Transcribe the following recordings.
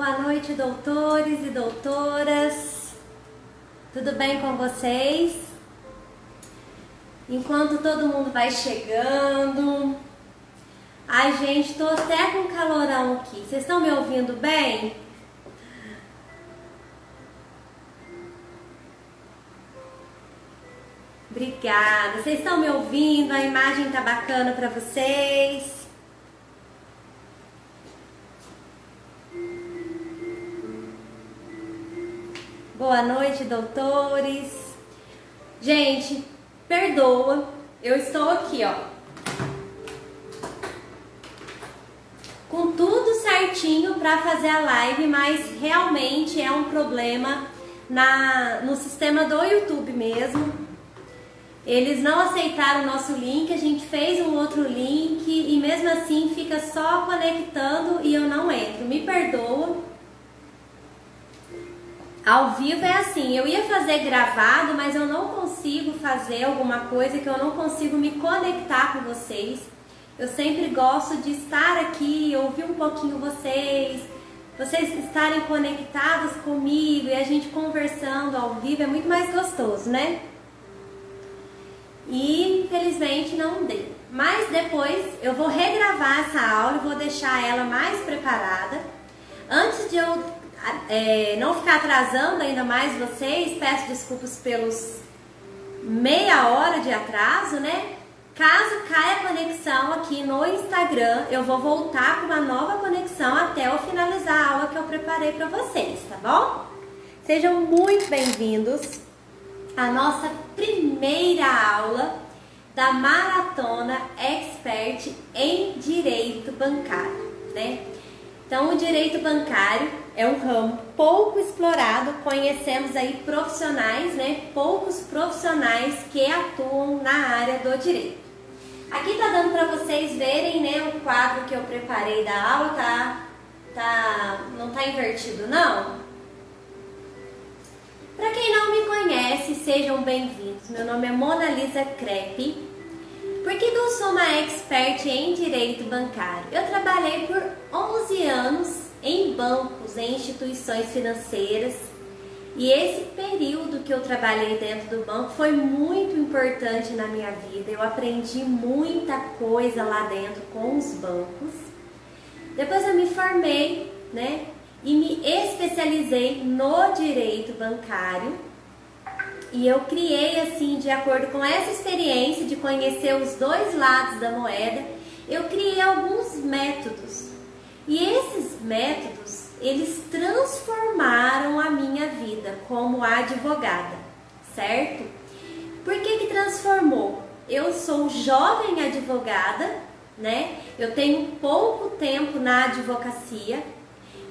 Boa noite, doutores e doutoras. Tudo bem com vocês? Enquanto todo mundo vai chegando. Ai, gente, tô até com calorão aqui. Vocês estão me ouvindo bem? Obrigada. Vocês estão me ouvindo? A imagem tá bacana para vocês? Boa noite, doutores. Gente, perdoa. Eu estou aqui, ó, com tudo certinho para fazer a live, mas realmente é um problema no sistema do YouTube mesmo. Eles não aceitaram o nosso link, a gente fez um outro link e mesmo assim fica só conectando e eu não entro. Me perdoa. Ao vivo é assim, eu ia fazer gravado, mas eu não consigo fazer alguma coisa que eu não consigo me conectar com vocês. Eu sempre gosto de estar aqui, ouvir um pouquinho vocês estarem conectados comigo e a gente conversando ao vivo é muito mais gostoso, né? E infelizmente não deu. Mas depois eu vou regravar essa aula e vou deixar ela mais preparada. Antes de eu não ficar atrasando ainda mais vocês, peço desculpas pelos meia hora de atraso, né? Caso caia a conexão aqui no Instagram, eu vou voltar com uma nova conexão até eu finalizar a aula que eu preparei para vocês, tá bom? Sejam muito bem-vindos à nossa primeira aula da Maratona Expert em Direito Bancário, né? Então, o direito bancário é um ramo pouco explorado, conhecemos aí profissionais, né? Poucos profissionais que atuam na área do direito. Aqui tá dando para vocês verem, né, o quadro que eu preparei da aula, não tá invertido não? Para quem não me conhece, sejam bem-vindos. Meu nome é Mona Lisa Crepe. Por que eu sou uma expert em direito bancário? Eu trabalhei por 11 anos em bancos, em instituições financeiras, e esse período que eu trabalhei dentro do banco foi muito importante na minha vida. Eu aprendi muita coisa lá dentro com os bancos. Depois eu me formei, né, e me especializei no direito bancário. E eu criei, assim, de acordo com essa experiência de conhecer os dois lados da moeda, eu criei alguns métodos. E esses métodos, eles transformaram a minha vida como advogada, certo? Por que transformou? Eu sou jovem advogada, né? Eu tenho pouco tempo na advocacia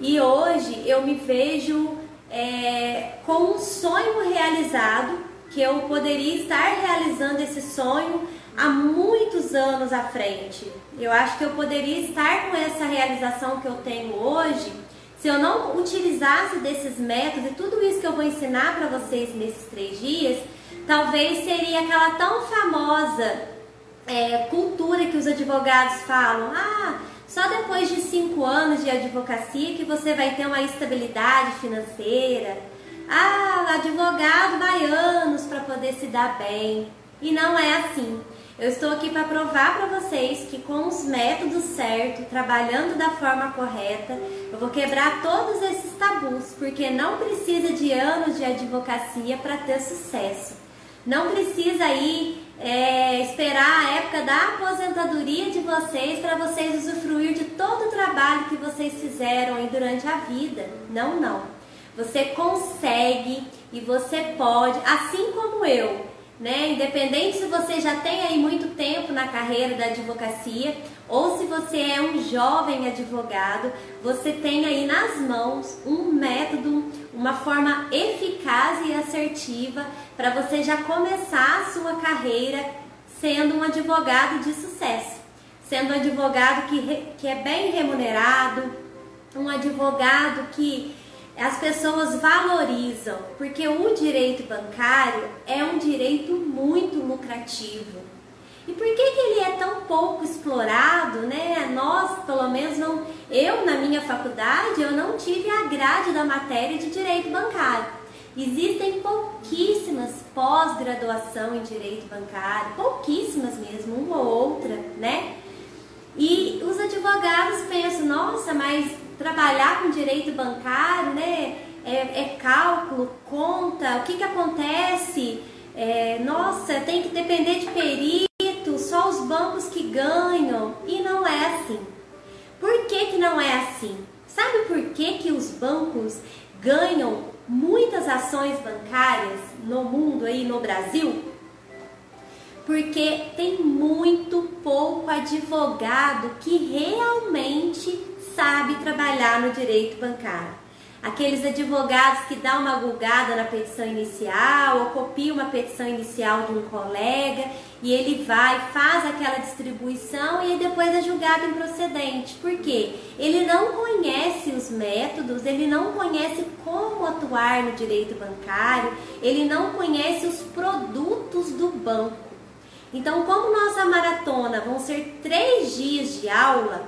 e hoje eu me vejo com um sonho realizado, que eu poderia estar realizando esse sonho há muitos anos à frente. Eu acho que eu poderia estar com essa realização que eu tenho hoje se eu não utilizasse desses métodos e tudo isso que eu vou ensinar para vocês nesses 3 dias. Talvez seria aquela tão famosa cultura que os advogados falam: só depois de 5 anos de advocacia que você vai ter uma estabilidade financeira. Advogado vai anos para poder se dar bem. E não é assim. Eu estou aqui para provar para vocês que com os métodos certos, trabalhando da forma correta, eu vou quebrar todos esses tabus, porque não precisa de anos de advocacia para ter sucesso. Não precisa aí esperar a época da aposentadoria de vocês para vocês usufruir de todo o trabalho que vocês fizeram aí durante a vida. Não, não. Você consegue e você pode, assim como eu, né? Independente se você já tem aí muito tempo na carreira da advocacia ou se você é um jovem advogado, você tem aí nas mãos um método, uma forma eficaz e assertiva para você já começar a sua carreira sendo um advogado de sucesso, sendo um advogado que é bem remunerado, um advogado que as pessoas valorizam, porque o direito bancário é um direito muito lucrativo. E por que que ele é tão pouco explorado, né? Nós, pelo menos, não, eu na minha faculdade, eu não tive a grade da matéria de direito bancário. Existem pouquíssimas pós-graduação em direito bancário, pouquíssimas mesmo, uma ou outra, né? E os advogados pensam, nossa, mas trabalhar com direito bancário, né? É cálculo, conta, o que que acontece? Nossa, tem que depender de perito, só os bancos que ganham. E não é assim. Por que que não é assim? Sabe por que que os bancos ganham muitas ações bancárias no mundo, aí no Brasil? Porque tem muito pouco advogado que realmente sabe trabalhar no direito bancário. Aqueles advogados que dão uma gulgada na petição inicial ou copiam uma petição inicial de um colega e ele vai, faz aquela distribuição e depois é julgado improcedente. Por quê? Ele não conhece os métodos, ele não conhece como atuar no direito bancário, ele não conhece os produtos do banco. Então, como nossa maratona vão ser 3 dias de aula,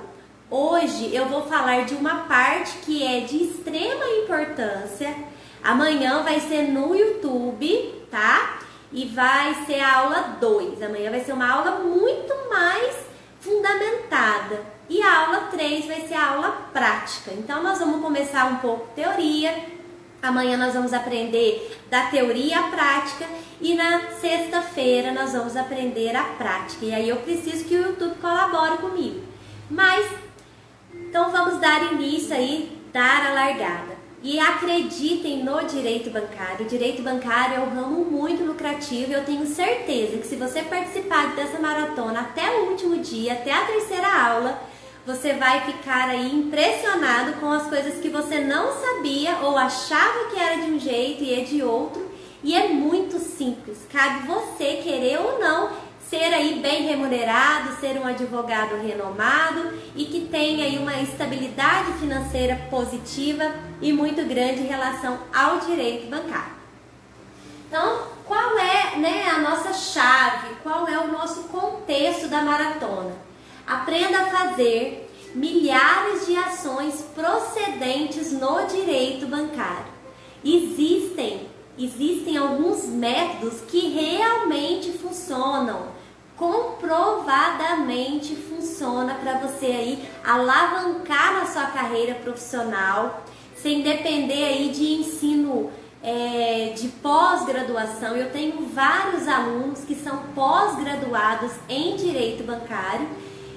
hoje eu vou falar de uma parte que é de extrema importância. Amanhã vai ser no YouTube, tá? E vai ser a aula 2. Amanhã vai ser uma aula muito mais fundamentada. E a aula 3 vai ser a aula prática. Então, nós vamos começar um pouco teoria. Amanhã nós vamos aprender da teoria à prática. E na sexta-feira nós vamos aprender a prática. E aí eu preciso que o YouTube colabore comigo. Mas... então vamos dar início aí, dar a largada. E acreditem no direito bancário. O direito bancário é um ramo muito lucrativo e eu tenho certeza que se você participar dessa maratona até o último dia, até a 3ª aula, você vai ficar aí impressionado com as coisas que você não sabia ou achava que era de um jeito e é de outro. E é muito simples, cabe você querer ou não ser aí bem remunerado, ser um advogado renomado e que tenha aí uma estabilidade financeira positiva e muito grande em relação ao direito bancário. Então, qual é, né, a nossa chave, qual é o nosso contexto da maratona? Aprenda a fazer milhares de ações procedentes no direito bancário. Existem alguns métodos que realmente funcionam, comprovadamente funciona para você aí alavancar na sua carreira profissional, sem depender aí de ensino de pós-graduação. Eu tenho vários alunos que são pós-graduados em direito bancário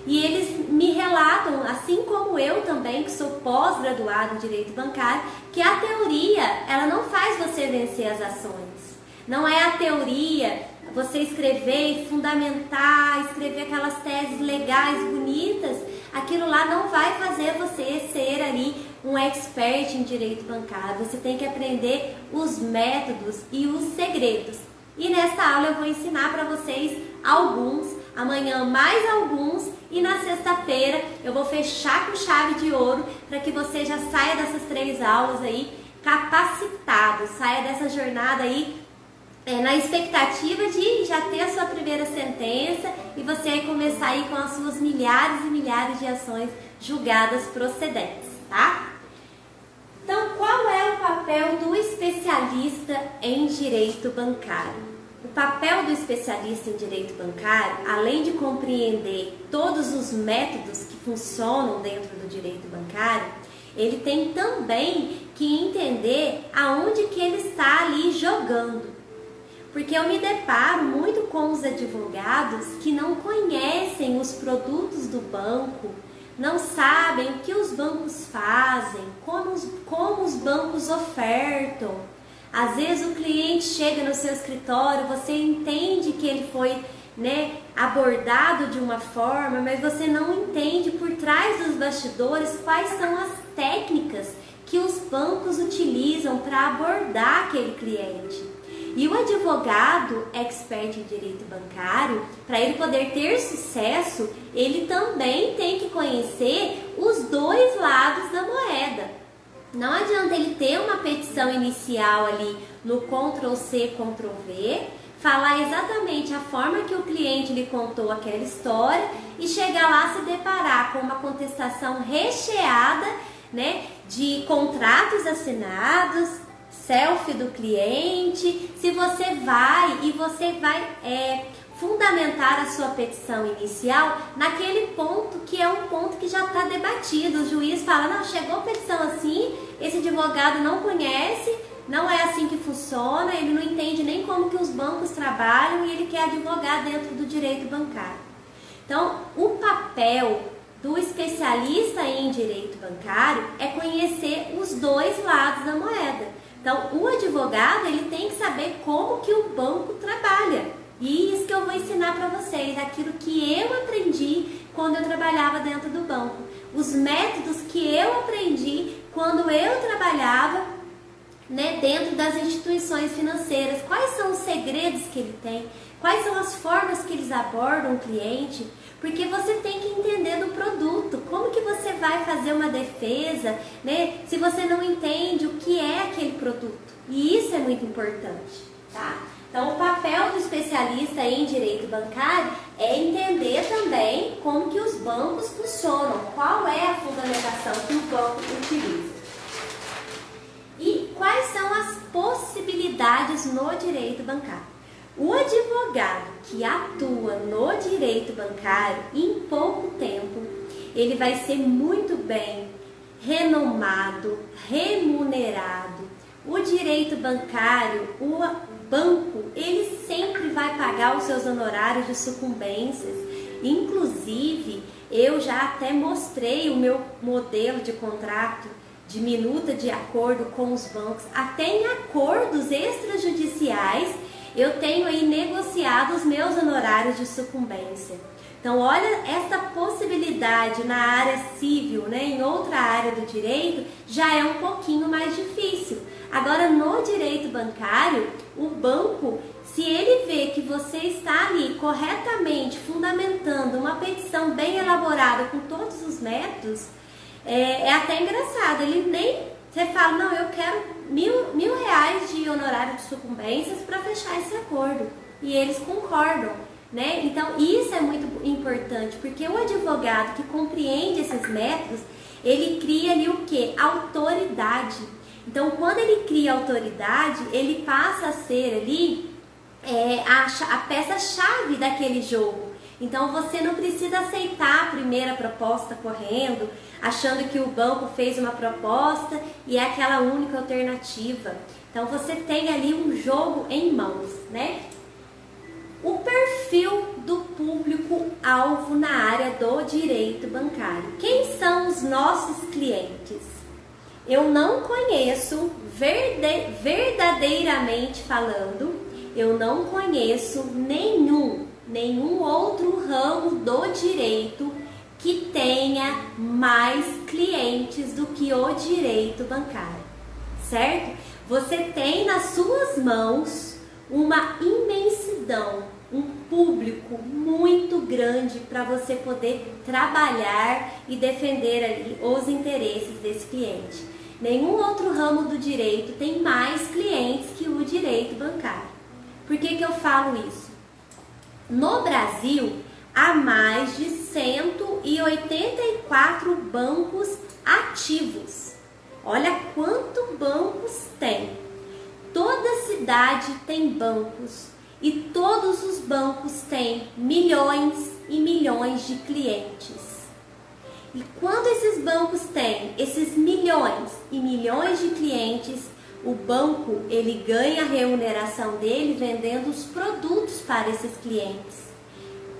e eles me relatam, assim como eu também, que sou pós-graduado em direito bancário, que a teoria, ela não faz você vencer as ações. Não é a teoria, você escrever e fundamentar, escrever aquelas teses legais, bonitas, aquilo lá não vai fazer você ser ali um expert em direito bancário. Você tem que aprender os métodos e os segredos. E nesta aula eu vou ensinar para vocês alguns, amanhã mais alguns e na sexta-feira eu vou fechar com chave de ouro para que você já saia dessas 3 aulas aí capacitado, saia dessa jornada aí na expectativa de já ter a sua primeira sentença e você aí começar aí com as suas milhares e milhares de ações julgadas procedentes, tá? Então, qual é o papel do especialista em direito bancário? O papel do especialista em direito bancário, além de compreender todos os métodos que funcionam dentro do direito bancário, ele tem também que entender aonde que ele está ali jogando. Porque eu me deparo muito com os advogados que não conhecem os produtos do banco, não sabem o que os bancos fazem, como os bancos ofertam. Às vezes o cliente chega no seu escritório, você entende que ele foi, abordado de uma forma, mas você não entende por trás dos bastidores quais são as técnicas que os bancos utilizam para abordar aquele cliente. E o advogado expert em direito bancário, para ele poder ter sucesso, ele também tem que conhecer os 2 lados da moeda. Não adianta ele ter uma petição inicial ali no Ctrl+C, Ctrl+V, falar exatamente a forma que o cliente lhe contou aquela história e chegar lá se deparar com uma contestação recheada, né, de contratos assinados, selfie do cliente. Se você vai fundamentar a sua petição inicial naquele ponto que é um ponto que já está debatido. O juiz fala, não, chegou a petição assim, esse advogado não conhece, não é assim que funciona, ele não entende nem como que os bancos trabalham e ele quer advogar dentro do direito bancário. Então, o papel do especialista em direito bancário é conhecer os dois lados da moeda. Então, o advogado, ele tem que saber como que o banco trabalha. E isso que eu vou ensinar para vocês, aquilo que eu aprendi quando eu trabalhava dentro do banco. Os métodos que eu aprendi quando eu trabalhava, né, dentro das instituições financeiras. Quais são os segredos que ele tem? Quais são as formas que eles abordam o cliente? Porque você tem que entender do produto. Como que você vai fazer uma defesa, né, se você não entende o que é aquele produto? E isso é muito importante, tá? Então, o papel do especialista em direito bancário é entender também como que os bancos funcionam, qual é a fundamentação que o banco utiliza. E quais são as possibilidades no direito bancário? O advogado que atua no direito bancário, em pouco tempo, ele vai ser muito bem renomado, remunerado. O direito bancário, o banco, ele sempre vai pagar os seus honorários de sucumbências. Inclusive, eu já até mostrei o meu modelo de contrato de minuta de acordo com os bancos. Até em acordos extrajudiciais, eu tenho aí negociado os meus honorários de sucumbência. Então, olha, essa possibilidade na área civil, né, em outra área do direito, já é um pouquinho mais difícil. Agora, no direito bancário, o banco, se ele vê que você está ali corretamente fundamentando uma petição bem elaborada com todos os métodos, é até engraçado. Ele nem... Você fala, não, eu quero mil reais de honorário de sucumbências para fechar esse acordo. E eles concordam, né? Então, isso é muito importante, porque o advogado que compreende esses métodos, ele cria ali o quê? Autoridade. Então, quando ele cria autoridade, ele passa a ser ali a peça-chave daquele jogo. Então, você não precisa aceitar a primeira proposta correndo, achando que o banco fez uma proposta e é aquela única alternativa. Então, você tem ali um jogo em mãos, né? O perfil do público-alvo na área do direito bancário. Quem são os nossos clientes? Eu não conheço, verdadeiramente falando, eu não conheço nenhum outro ramo do direito que tenha mais clientes do que o direito bancário, certo? Você tem nas suas mãos uma imensidão, um público muito grande para você poder trabalhar e defender ali os interesses desse cliente. Nenhum outro ramo do direito tem mais clientes que o direito bancário. Por que eu falo isso? No Brasil, há mais de 184 bancos ativos. Olha quantos bancos tem. Toda cidade tem bancos e todos os bancos têm milhões e milhões de clientes. E quando esses bancos têm esses milhões e milhões de clientes, o banco, ele ganha a remuneração dele vendendo os produtos para esses clientes,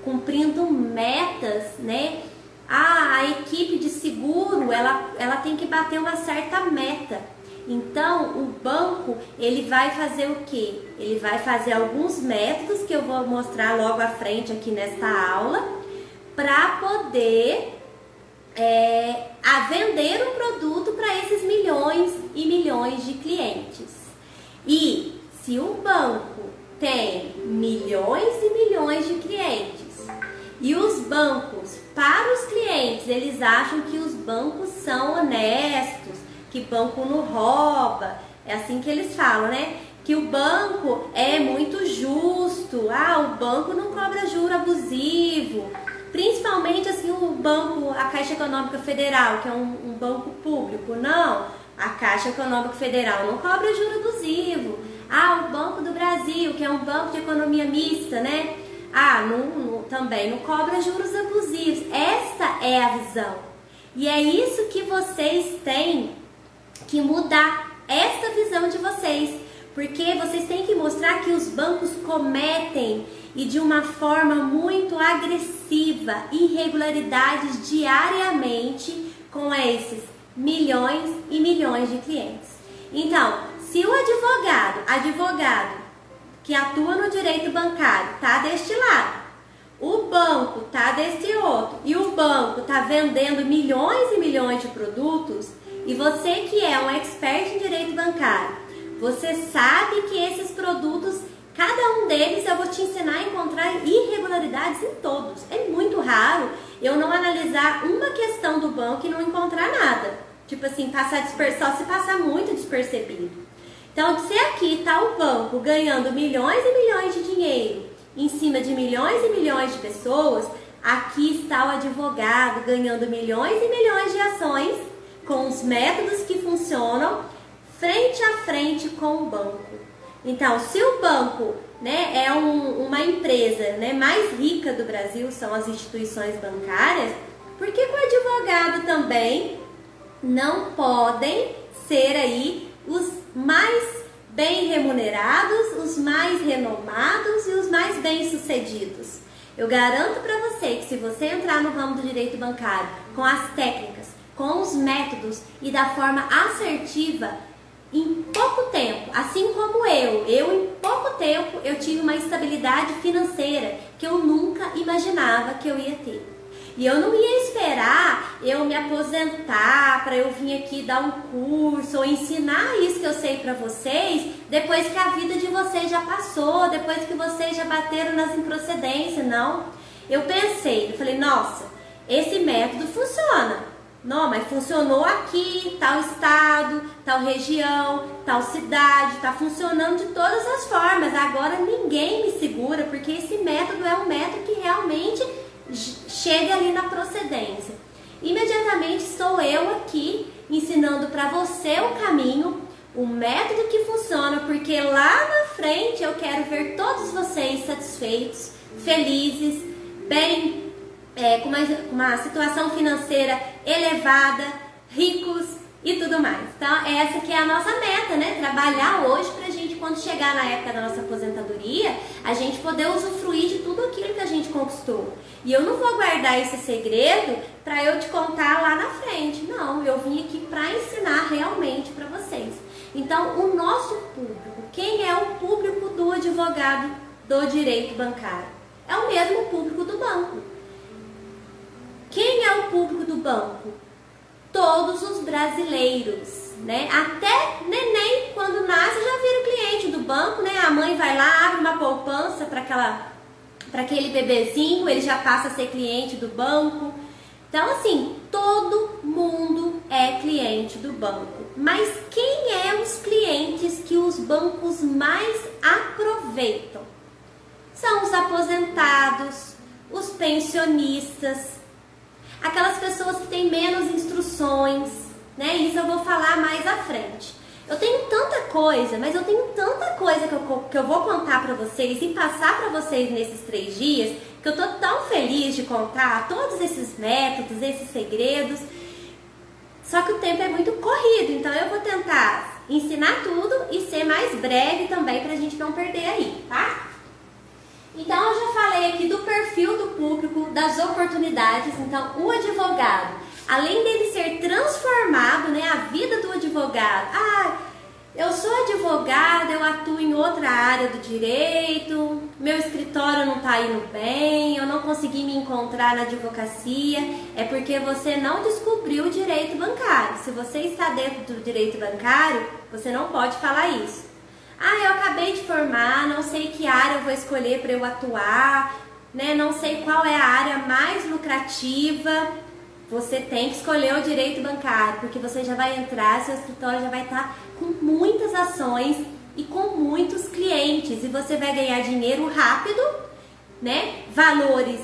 cumprindo metas, né? A equipe de seguro, ela tem que bater uma certa meta. Então, o banco, ele vai fazer o quê? Ele vai fazer alguns métodos que eu vou mostrar logo à frente aqui nesta aula, para poder vender um produto para esses milhões e milhões de clientes. E se o banco tem milhões e milhões de clientes e os bancos, para os clientes, eles acham que os bancos são honestos, que banco não rouba, é assim que eles falam, né? que o banco é muito justo, o banco não cobra juro abusivo, principalmente assim o banco, a Caixa Econômica Federal, que é um banco público, não, a Caixa Econômica Federal não cobra juro abusivo, o Banco do Brasil, que é um banco de economia mista, né, também não cobra juros abusivos. Essa é a visão, e é isso que vocês têm que mudar, esta visão de vocês. Porque vocês têm que mostrar que os bancos cometem, e de uma forma muito agressiva, irregularidades diariamente com esses milhões e milhões de clientes. Então, se o advogado que atua no direito bancário está deste lado, o banco está desse outro, e o banco está vendendo milhões e milhões de produtos, e você que é um expert em direito bancário, você sabe que esses produtos, cada um deles eu vou te ensinar a encontrar irregularidades em todos. É muito raro eu não analisar uma questão do banco e não encontrar nada. Tipo assim, só se passar muito despercebido. Então, se aqui está o banco ganhando milhões e milhões de dinheiro em cima de milhões e milhões de pessoas, aqui está o advogado ganhando milhões e milhões de ações com os métodos que funcionam frente a frente com o banco. Então, se o banco, né, é uma empresa, né, mais rica do Brasil, são as instituições bancárias, por que o advogado também não podem ser aí os mais bem remunerados, os mais renomados e os mais bem-sucedidos? Eu garanto para você que se você entrar no ramo do direito bancário com as técnicas, com os métodos e da forma assertiva, em pouco tempo, assim como eu em pouco tempo eu tive uma estabilidade financeira que eu nunca imaginava que eu ia ter. E eu não ia esperar eu me aposentar para eu vir aqui dar um curso ou ensinar isso que eu sei para vocês depois que a vida de vocês já passou, depois que vocês já bateram nas improcedências, não. Eu falei, nossa, esse método funciona. Não, mas funcionou aqui, tal estado, tal região, tal cidade, tá funcionando de todas as formas. Agora ninguém me segura, porque esse método é um método que realmente chega ali na procedência. Imediatamente sou eu aqui ensinando para você o caminho, o método que funciona, porque lá na frente eu quero ver todos vocês satisfeitos, felizes, bem, com uma situação financeira elevada, ricos e tudo mais. Então essa que é a nossa meta, né? Trabalhar hoje pra gente, quando chegar na época da nossa aposentadoria, a gente poder usufruir de tudo aquilo que a gente conquistou. E eu não vou guardar esse segredo pra eu te contar lá na frente. Não, eu vim aqui pra ensinar realmente pra vocês. Então o nosso público, quem é o público do advogado do direito bancário? É o mesmo público do banco. Quem é o público do banco? Todos os brasileiros, né? Até neném, quando nasce, já vira cliente do banco, né? A mãe vai lá, abre uma poupança para aquele bebezinho, ele já passa a ser cliente do banco. Então, assim, todo mundo é cliente do banco. Mas quem é os clientes que os bancos mais aproveitam? São os aposentados, os pensionistas, aquelas pessoas que têm menos instruções, né? Isso eu vou falar mais à frente. Eu tenho tanta coisa, mas eu tenho tanta coisa que eu vou contar pra vocês e passar pra vocês nesses 3 dias, que eu tô tão feliz de contar todos esses métodos, esses segredos. Só que o tempo é muito corrido, então eu vou tentar ensinar tudo e ser mais breve também pra gente não perder aí, tá? Então, eu já falei aqui do perfil do público, das oportunidades. Então, o advogado, além dele ser transformado, né, a vida do advogado. Eu sou advogada, eu atuo em outra área do direito, meu escritório não está indo bem, eu não consegui me encontrar na advocacia. É porque você não descobriu o direito bancário. Se você está dentro do direito bancário, você não pode falar isso. Eu acabei de formar, não sei que área eu vou escolher para eu atuar, né? Não sei qual é a área mais lucrativa. Você tem que escolher o direito bancário, porque você já vai entrar, seu escritório já vai estar com muitas ações e com muitos clientes, e você vai ganhar dinheiro rápido, né? Valores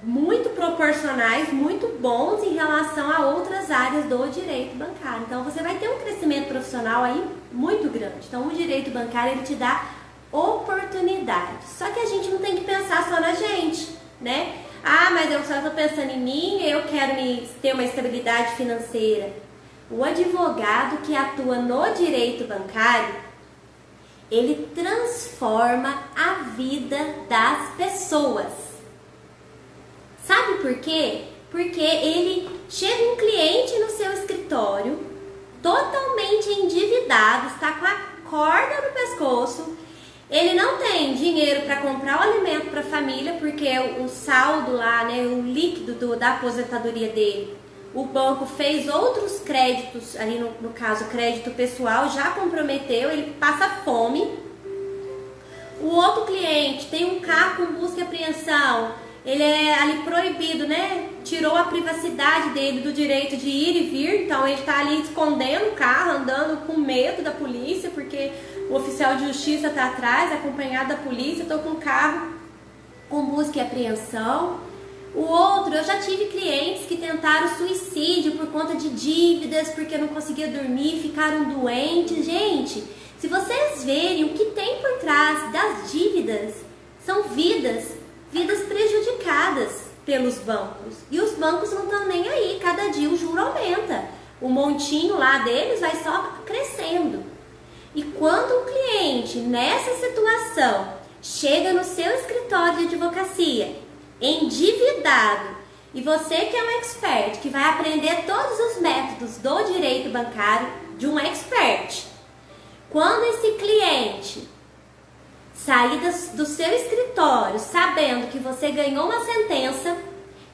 muito proporcionais, muito bons em relação a outras áreas do direito bancário. Então você vai ter um crescimento profissional aí muito grande. Então o direito bancário, ele te dá oportunidade. Só que a gente não tem que pensar só na gente, né? Ah, mas eu só estou pensando em mim, eu quero ter uma estabilidade financeira. O advogado que atua no direito bancário, ele transforma a vida das pessoas. Sabe por quê? Porque ele chega um cliente no seu escritório, totalmente endividado, está com a corda no pescoço, ele não tem dinheiro para comprar o alimento para a família, porque o saldo lá, né, o líquido da aposentadoria dele, o banco fez outros créditos, ali no caso crédito pessoal, já comprometeu, ele passa fome. O outro cliente tem um carro com busca e apreensão, ele é ali proibido, né? Tirou a privacidade dele do direito de ir e vir, então ele está ali escondendo o carro, andando com medo da polícia, porque o oficial de justiça está atrás, acompanhado da polícia, estou com o carro com busca e apreensão. O outro, eu já tive clientes que tentaram suicídio por conta de dívidas, porque não conseguia dormir, ficaram doentes. Gente, se vocês verem o que tem por trás das dívidas, são vidas prejudicadas pelos bancos. E os bancos não estão nem aí, cada dia o juro aumenta. O montinho lá deles vai só crescendo. E quando um cliente nessa situação chega no seu escritório de advocacia, endividado, e você que é um expert, que vai aprender todos os métodos do direito bancário de um expert, quando esse cliente sair do seu escritório sabendo que você ganhou uma sentença,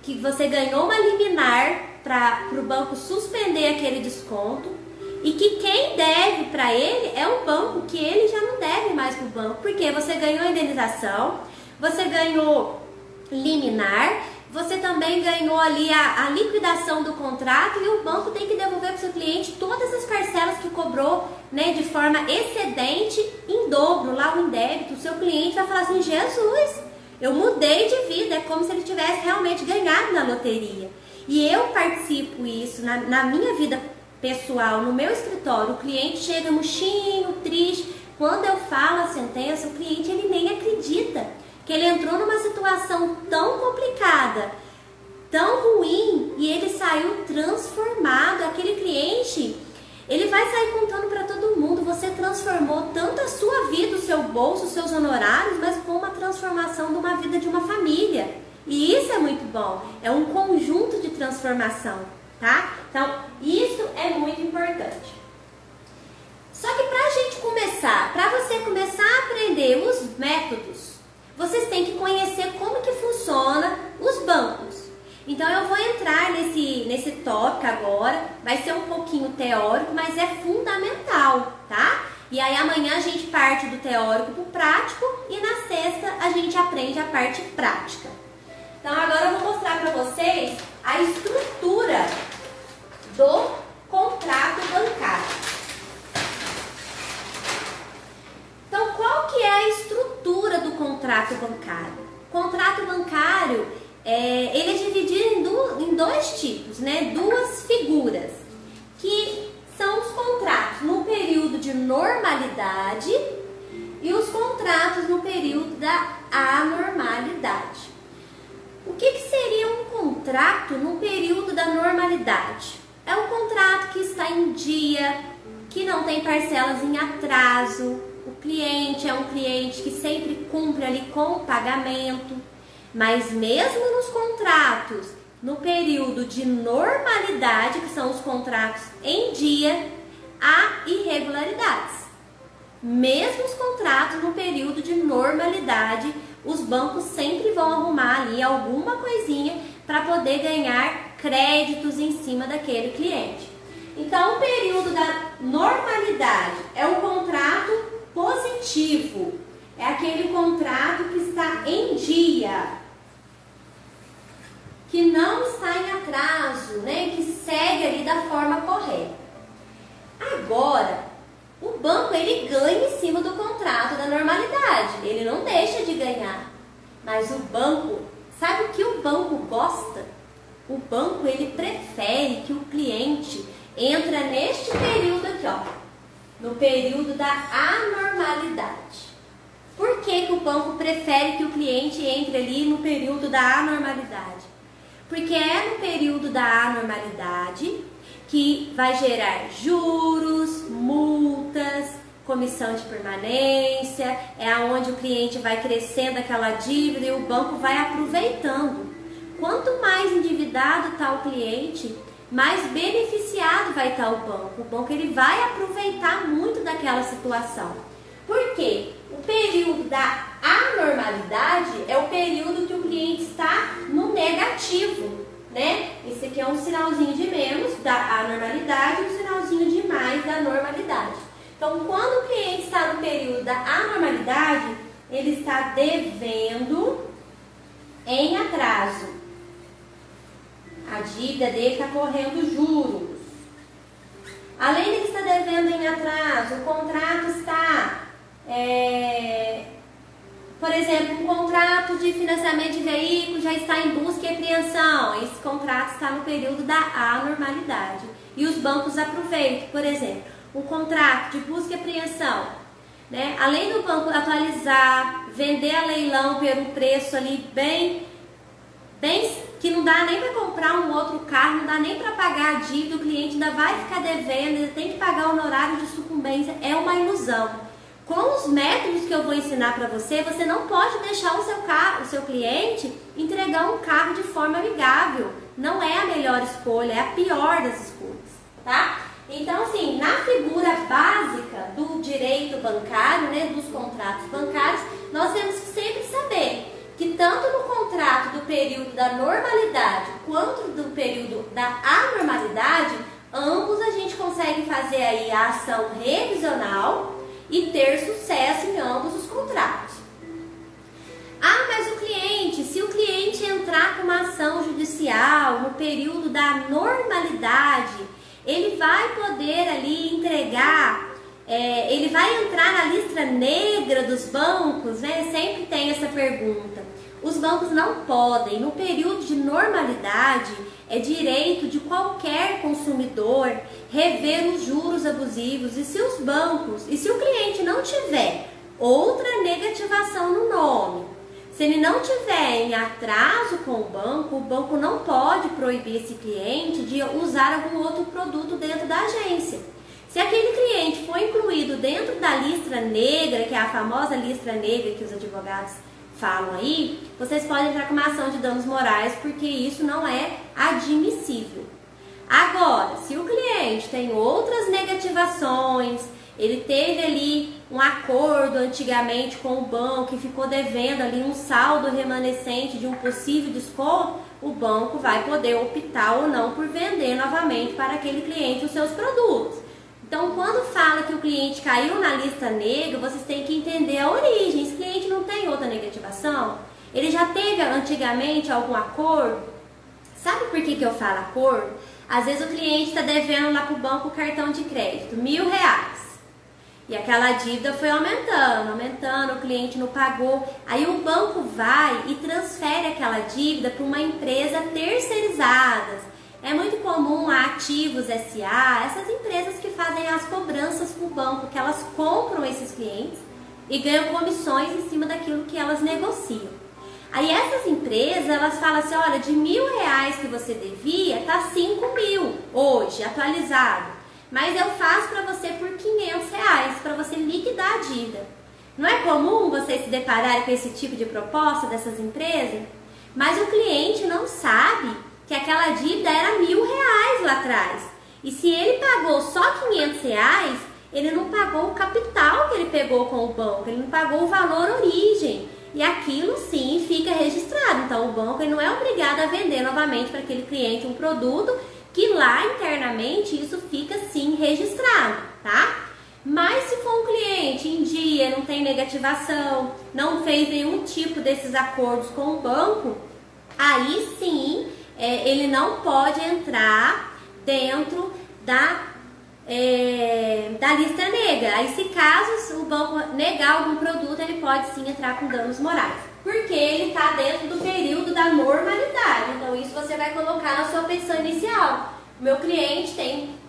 que você ganhou uma liminar para o banco suspender aquele desconto, e que quem deve para ele é o banco, que ele já não deve mais para o banco, porque você ganhou indenização, você ganhou liminar, você também ganhou ali a liquidação do contrato, e o banco tem que devolver para o seu cliente todas as parcelas que cobrou, né, de forma excedente em dobro, lá o indébito. O seu cliente vai falar assim: Jesus, eu mudei de vida, é como se ele tivesse realmente ganhado na loteria. E eu participo isso na minha vida pessoal, no meu escritório. O cliente chega murchinho, triste, quando eu falo a sentença, o cliente ele nem acredita que ele entrou numa situação tão complicada, tão ruim, e ele saiu transformado. Aquele cliente, ele vai sair contando para todo mundo: você transformou tanto a sua vida, o seu bolso, os seus honorários, mas com uma transformação de uma vida de uma família. E isso é muito bom, é um conjunto de transformação, tá? Então, isso é muito importante. Só que para a gente começar, para você começar a aprender os métodos, vocês têm que conhecer como que funciona os bancos. Então eu vou entrar nesse tópico agora, vai ser um pouquinho teórico, mas é fundamental, tá? E aí amanhã a gente parte do teórico para o prático, e na sexta a gente aprende a parte prática. Então agora eu vou mostrar para vocês a estrutura do contrato bancário. Então, qual que é a estrutura do contrato bancário? O contrato bancário, ele é dividido em dois tipos, né? Duas figuras, que são os contratos no período de normalidade e os contratos no período da anormalidade. O que seria um contrato no período da normalidade? É um contrato que está em dia, que não tem parcelas em atraso. O cliente é um cliente que sempre cumpre ali com o pagamento. Mas mesmo nos contratos no período de normalidade, que são os contratos em dia, há irregularidades. Mesmo os contratos no período de normalidade, os bancos sempre vão arrumar ali alguma coisinha para poder ganhar créditos em cima daquele cliente. Então, o período da normalidade é um contrato positivo, é aquele contrato que está em dia, que não está em atraso, né? Que segue ali da forma correta. Agora, o O banco, ele ganha em cima do contrato da normalidade, ele não deixa de ganhar. Mas o banco, sabe o que o banco gosta? O banco, ele prefere que o cliente entre neste período aqui, ó, no período da anormalidade. Por que que o banco prefere que o cliente entre ali no período da anormalidade? Porque é no período da anormalidade que vai gerar juros, multas, comissão de permanência, é onde o cliente vai crescendo aquela dívida e o banco vai aproveitando. Quanto mais endividado está o cliente, mais beneficiado vai estar o banco. O banco, ele vai aproveitar muito daquela situação. Por quê? O período da anormalidade é o período que o cliente está no negativo, né? Esse aqui é um sinalzinho de menos da anormalidade e um sinalzinho de mais da normalidade. Então, quando o cliente está no período da anormalidade, ele está devendo em atraso. A dívida dele está correndo juros. Além de ele estar devendo em atraso, o contrato está, por exemplo, um contrato de financiamento de veículo já está em busca e apreensão. Esse contrato está no período da anormalidade. E os bancos aproveitam, por exemplo, um contrato de busca e apreensão, né? Além do banco atualizar, vender a leilão por um preço ali bem que não dá nem para comprar um outro carro, não dá nem para pagar a dívida, o cliente ainda vai ficar devendo, ainda tem que pagar o honorário de sucumbência, é uma ilusão. Com os métodos que eu vou ensinar para você, você não pode deixar o seu cliente entregar um carro de forma amigável. Não é a melhor escolha, é a pior das escolhas, tá? Então, assim, na figura básica do direito bancário, né, dos contratos bancários, nós temos que sempre saber que tanto no contrato do período da normalidade quanto do período da anormalidade, ambos a gente consegue fazer aí a ação revisional e ter sucesso em ambos os contratos. Ah, mas se o cliente entrar com uma ação judicial no período da normalidade, ele vai poder ali entregar, ele vai entrar na lista negra dos bancos, né? Sempre tem essa pergunta. Os bancos não podem, no período de normalidade, é direito de qualquer consumidor rever os juros abusivos. E se o cliente não tiver outra negativação no nome, se ele não tiver em atraso com o banco não pode proibir esse cliente de usar algum outro produto dentro da agência. Se aquele cliente for incluído dentro da lista negra, que é a famosa lista negra que os advogados falam aí, vocês podem entrar com uma ação de danos morais, porque isso não é admissível. Agora, se o cliente tem outras negativações, ele teve ali um acordo antigamente com o banco e ficou devendo ali um saldo remanescente de um possível desconto, o banco vai poder optar ou não por vender novamente para aquele cliente os seus produtos. Então, quando fala que o cliente caiu na lista negra, vocês têm que entender a origem. Esse cliente não tem outra negativação? Ele já teve antigamente algum acordo? Sabe por que eu falo acordo? Às vezes o cliente está devendo lá para o banco o cartão de crédito, R$1.000. E aquela dívida foi aumentando, o cliente não pagou. Aí o banco vai e transfere aquela dívida para uma empresa terceirizada. É muito comum a Ativos S.A., essas empresas que fazem as cobranças para o banco, que elas compram esses clientes e ganham comissões em cima daquilo que elas negociam. Aí essas empresas, elas falam assim, olha, de R$1.000 que você devia, tá 5.000 hoje, atualizado. Mas eu faço para você por R$500, para você liquidar a dívida. Não é comum vocês se depararem com esse tipo de proposta dessas empresas? Mas o cliente não sabe que aquela dívida era R$1.000 lá atrás. E se ele pagou só R$500, ele não pagou o capital que ele pegou com o banco, ele não pagou o valor origem. E aquilo sim fica registrado. Então o banco ele não é obrigado a vender novamente para aquele cliente um produto que lá internamente isso fica sim registrado, tá? Mas se for um cliente em dia, não tem negativação, não fez nenhum tipo desses acordos com o banco, aí sim ele não pode entrar dentro da da lista negra. Aí, se caso o banco negar algum produto, ele pode sim entrar com danos morais, porque ele está dentro do período da normalidade. Então, isso você vai colocar na sua petição inicial. O meu cliente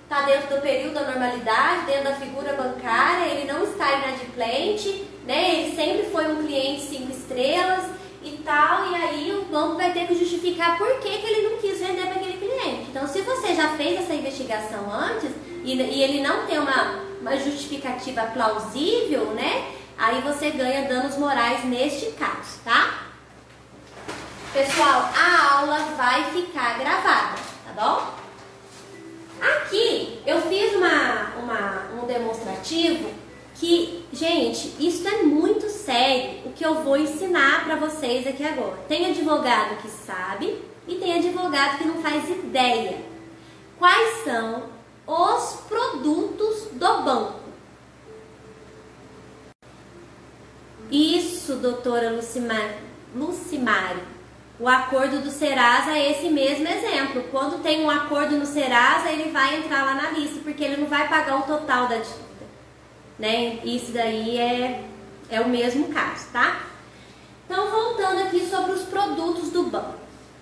está dentro do período da normalidade, dentro da figura bancária, ele não está inadimplente, né? Ele sempre foi um cliente 5 estrelas e tal, e aí o banco vai ter que justificar por que ele não quis vender para aquele cliente. Então, se você já fez essa investigação antes e ele não tem uma justificativa plausível, né? Aí você ganha danos morais neste caso, tá? Pessoal, a aula vai ficar gravada, tá bom? Aqui eu fiz um demonstrativo que, gente, isso é muito sério, o que eu vou ensinar para vocês aqui agora. Tem advogado que sabe e tem advogado que não faz ideia. Quais são os produtos do banco? Isso, doutora Lucimari. O acordo do Serasa é esse mesmo exemplo. Quando tem um acordo no Serasa, ele vai entrar lá na lista, porque ele não vai pagar o total da dívida, né? Isso daí é o mesmo caso, tá? Então, voltando aqui sobre os produtos do banco.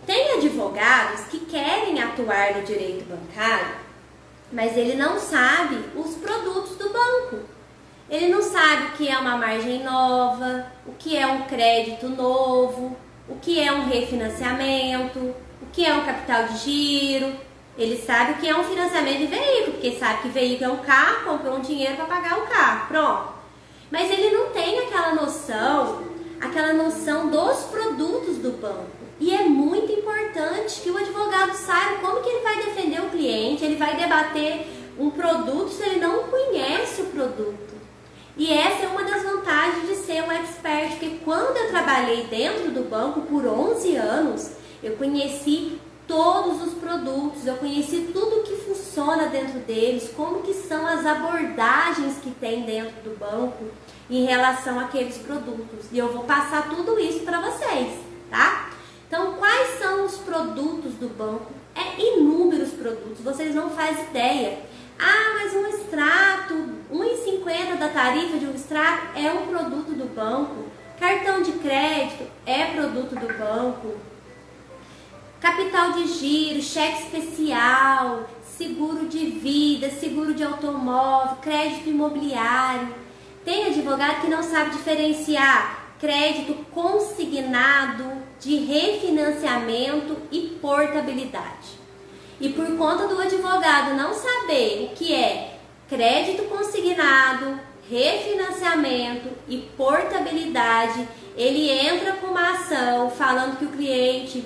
Tem advogados que querem atuar no direito bancário, mas ele não sabe os produtos do banco. Ele não sabe o que é uma margem nova, o que é um crédito novo, o que é um refinanciamento, o que é um capital de giro. Ele sabe o que é um financiamento de veículo, porque sabe que veículo é um carro, comprou um dinheiro para pagar o carro, pronto. Mas ele não tem aquela noção dos produtos do banco. E é muito importante que o advogado saiba como que ele vai defender o cliente, ele vai debater um produto se ele não conhece o produto. E essa é uma das vantagens de ser um expert, porque quando eu trabalhei dentro do banco por 11 anos, eu conheci todos os produtos, eu conheci tudo que funciona dentro deles, como que são as abordagens que tem dentro do banco em relação àqueles produtos. E eu vou passar tudo isso para vocês, tá? Então, quais são os produtos do banco? É inúmeros produtos, vocês não fazem ideia. Ah, mas um extrato, R$1,50 da tarifa de um extrato é um produto do banco. Cartão de crédito é produto do banco. Capital de giro, cheque especial, seguro de vida, seguro de automóvel, crédito imobiliário. Tem advogado que não sabe diferenciar crédito consignado de refinanciamento e portabilidade. E por conta do advogado não saber o que é crédito consignado, refinanciamento e portabilidade, ele entra com uma ação falando que o cliente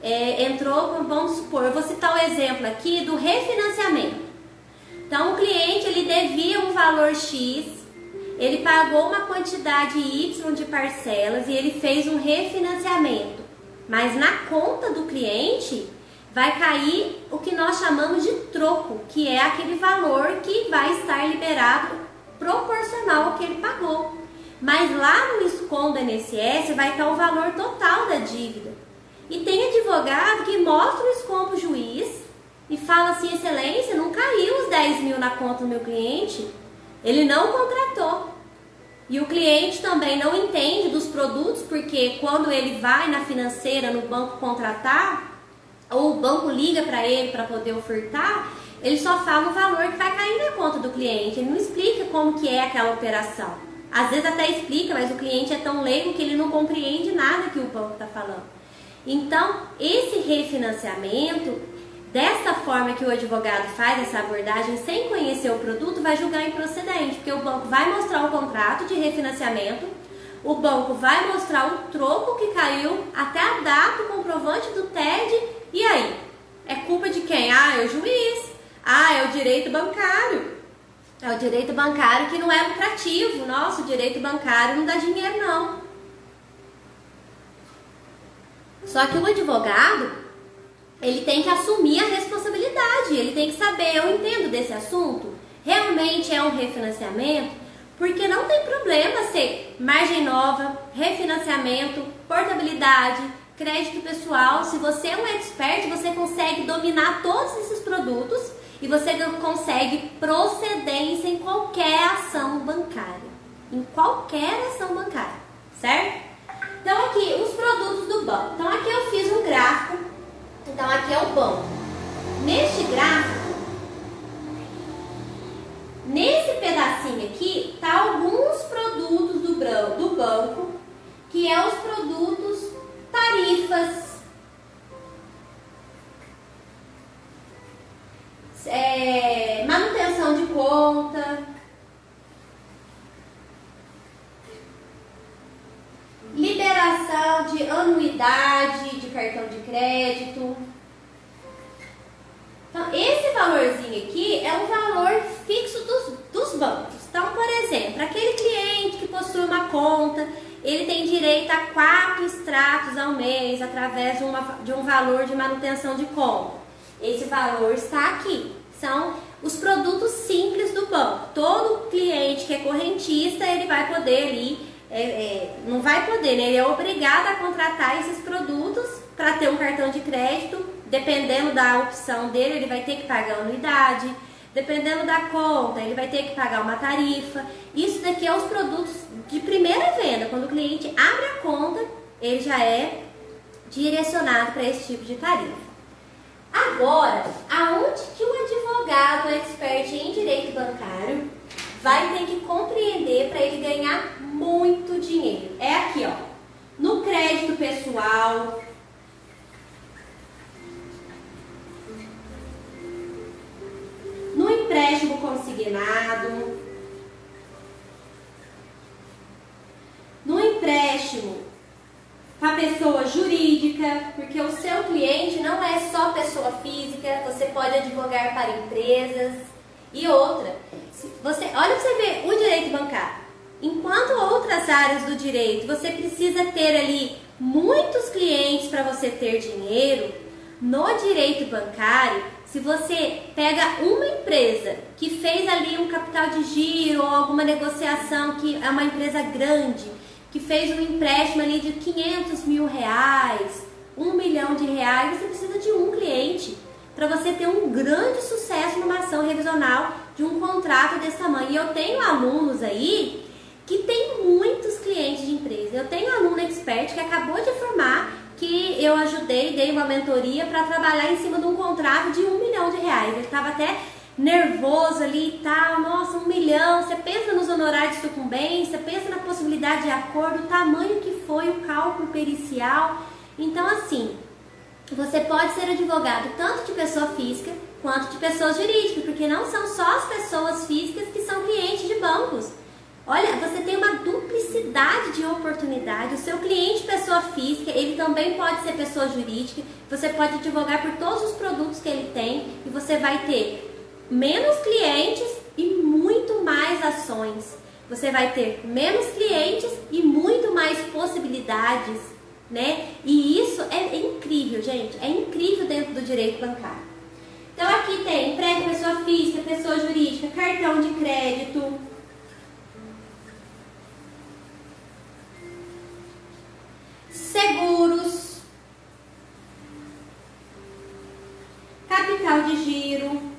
entrou, vamos supor, eu vou citar o exemplo aqui do refinanciamento. Então o cliente ele devia um valor X, ele pagou uma quantidade Y de parcelas e ele fez um refinanciamento, mas na conta do cliente vai cair o que nós chamamos de troco, que é aquele valor que vai estar liberado proporcional ao que ele pagou. Mas lá no SCOM do INSS vai estar o valor total da dívida. E tem advogado que mostra o SCOM para o juiz e fala assim: excelência, não caiu os 10 mil na conta do meu cliente, ele não contratou. E o cliente também não entende dos produtos, porque quando ele vai na financeira, no banco contratar, ou o banco liga para ele para poder ofertar, ele só fala o valor que vai cair na conta do cliente, ele não explica como que é aquela operação. Às vezes até explica, mas o cliente é tão leigo que ele não compreende nada que o banco está falando. Então, esse refinanciamento, desta forma que o advogado faz essa abordagem sem conhecer o produto, vai julgar improcedente, porque o banco vai mostrar o contrato de refinanciamento, o banco vai mostrar o troco que caiu, até a data, o comprovante do TED. E aí? É culpa de quem? Ah, é o juiz. Ah, é o direito bancário. É o direito bancário que não é lucrativo. Nossa, o direito bancário não dá dinheiro, não. Só que o advogado, ele tem que assumir a responsabilidade. Ele tem que saber, eu entendo desse assunto, realmente é um refinanciamento, porque não tem problema ser margem nova, refinanciamento, portabilidade, crédito pessoal. Se você é um expert, você consegue dominar todos esses produtos e você consegue procedência em qualquer ação bancária. Em qualquer ação bancária, certo? Então aqui, os produtos do banco. Então aqui eu fiz um gráfico. Então aqui é o banco. Neste gráfico, nesse pedacinho aqui, tá alguns produtos do banco, que é os produtos tarifas, manutenção de conta, liberação de anuidade de cartão de crédito. Então, esse valorzinho aqui é um valor fixo dos bancos. Então, por exemplo, aquele cliente que possui uma conta, ele tem direito a 4 extratos ao mês através de um valor de manutenção de conta. Esse valor está aqui. São os produtos simples do banco. Todo cliente que é correntista, ele vai poder ali, não vai poder, né? Ele é obrigado a contratar esses produtos para ter um cartão de crédito. Dependendo da opção dele, ele vai ter que pagar anuidade. Dependendo da conta, ele vai ter que pagar uma tarifa. Isso daqui é os produtos de primeira venda. Quando o cliente abre a conta, ele já é direcionado para esse tipo de tarifa. Agora, aonde que o advogado expert em direito bancário vai ter que compreender para ele ganhar muito dinheiro? É aqui, ó, no crédito pessoal, no empréstimo consignado, no empréstimo para pessoa jurídica, porque o seu cliente não é só pessoa física, você pode advogar para empresas. E outra, olha para você ver o direito bancário. Enquanto outras áreas do direito você precisa ter ali muitos clientes para você ter dinheiro, no direito bancário, se você pega uma empresa que fez ali um capital de giro ou alguma negociação, que é uma empresa grande, que fez um empréstimo ali de 500 mil reais, 1 milhão de reais, você precisa de um cliente para você ter um grande sucesso numa ação revisional de um contrato desse tamanho. E eu tenho alunos aí que tem muitos clientes de empresa. Eu tenho aluno expert que acabou de formar, que eu ajudei, dei uma mentoria para trabalhar em cima de um contrato de 1 milhão de reais. Ele estava até nervoso ali e tal, nossa, 1 milhão, você pensa nos honorários de sucumbência, pensa na possibilidade de acordo, o tamanho que foi o cálculo pericial. Então assim, você pode ser advogado tanto de pessoa física quanto de pessoas jurídicas, porque não são só as pessoas físicas que são clientes de bancos. Olha, você tem uma duplicidade de oportunidade. O seu cliente pessoa física, ele também pode ser pessoa jurídica. Você pode advogar por todos os produtos que ele tem e você vai ter menos clientes e muito mais ações. Você vai ter menos clientes e muito mais possibilidades, né? E isso é incrível, gente. É incrível dentro do direito bancário. Então aqui tem empréstimo pessoa física, pessoa jurídica, cartão de crédito, seguros, capital de giro.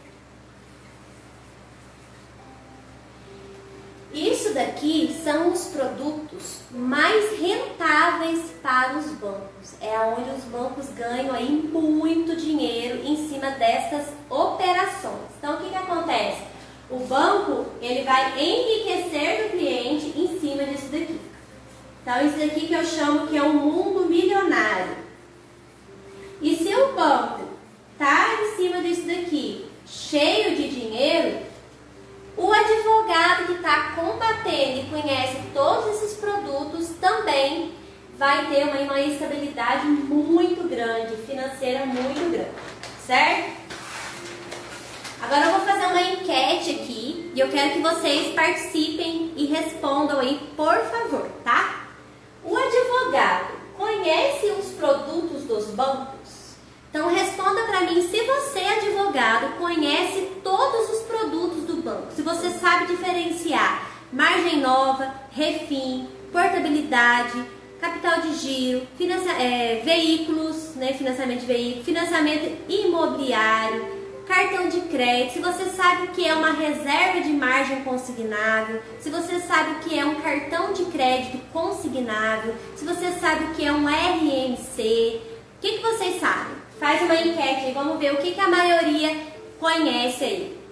Isso daqui são os produtos mais rentáveis para os bancos. É onde os bancos ganham aí muito dinheiro em cima dessas operações. Então o que acontece? O banco, ele vai enriquecer do cliente em cima disso daqui. Então isso daqui que eu chamo que é um mundo milionário. E se o banco tá em cima disso daqui, cheio de dinheiro, o advogado que está combatendo e conhece todos esses produtos também vai ter uma estabilidade muito grande, financeira muito grande, certo? Agora eu vou fazer uma enquete aqui e eu quero que vocês participem e respondam aí, por favor, tá? O advogado conhece os produtos dos bancos? Então responda para mim se você, advogado, conhece todos os produtos do banco. Se você sabe diferenciar margem nova, refim, portabilidade, capital de giro, veículos, né, financiamento de veículo, financiamento imobiliário, cartão de crédito, se você sabe o que é uma reserva de margem consignável, se você sabe o que é um cartão de crédito consignável, se você sabe o que é um RMC, o que vocês sabem? Faz uma enquete aí, vamos ver o que a maioria conhece aí.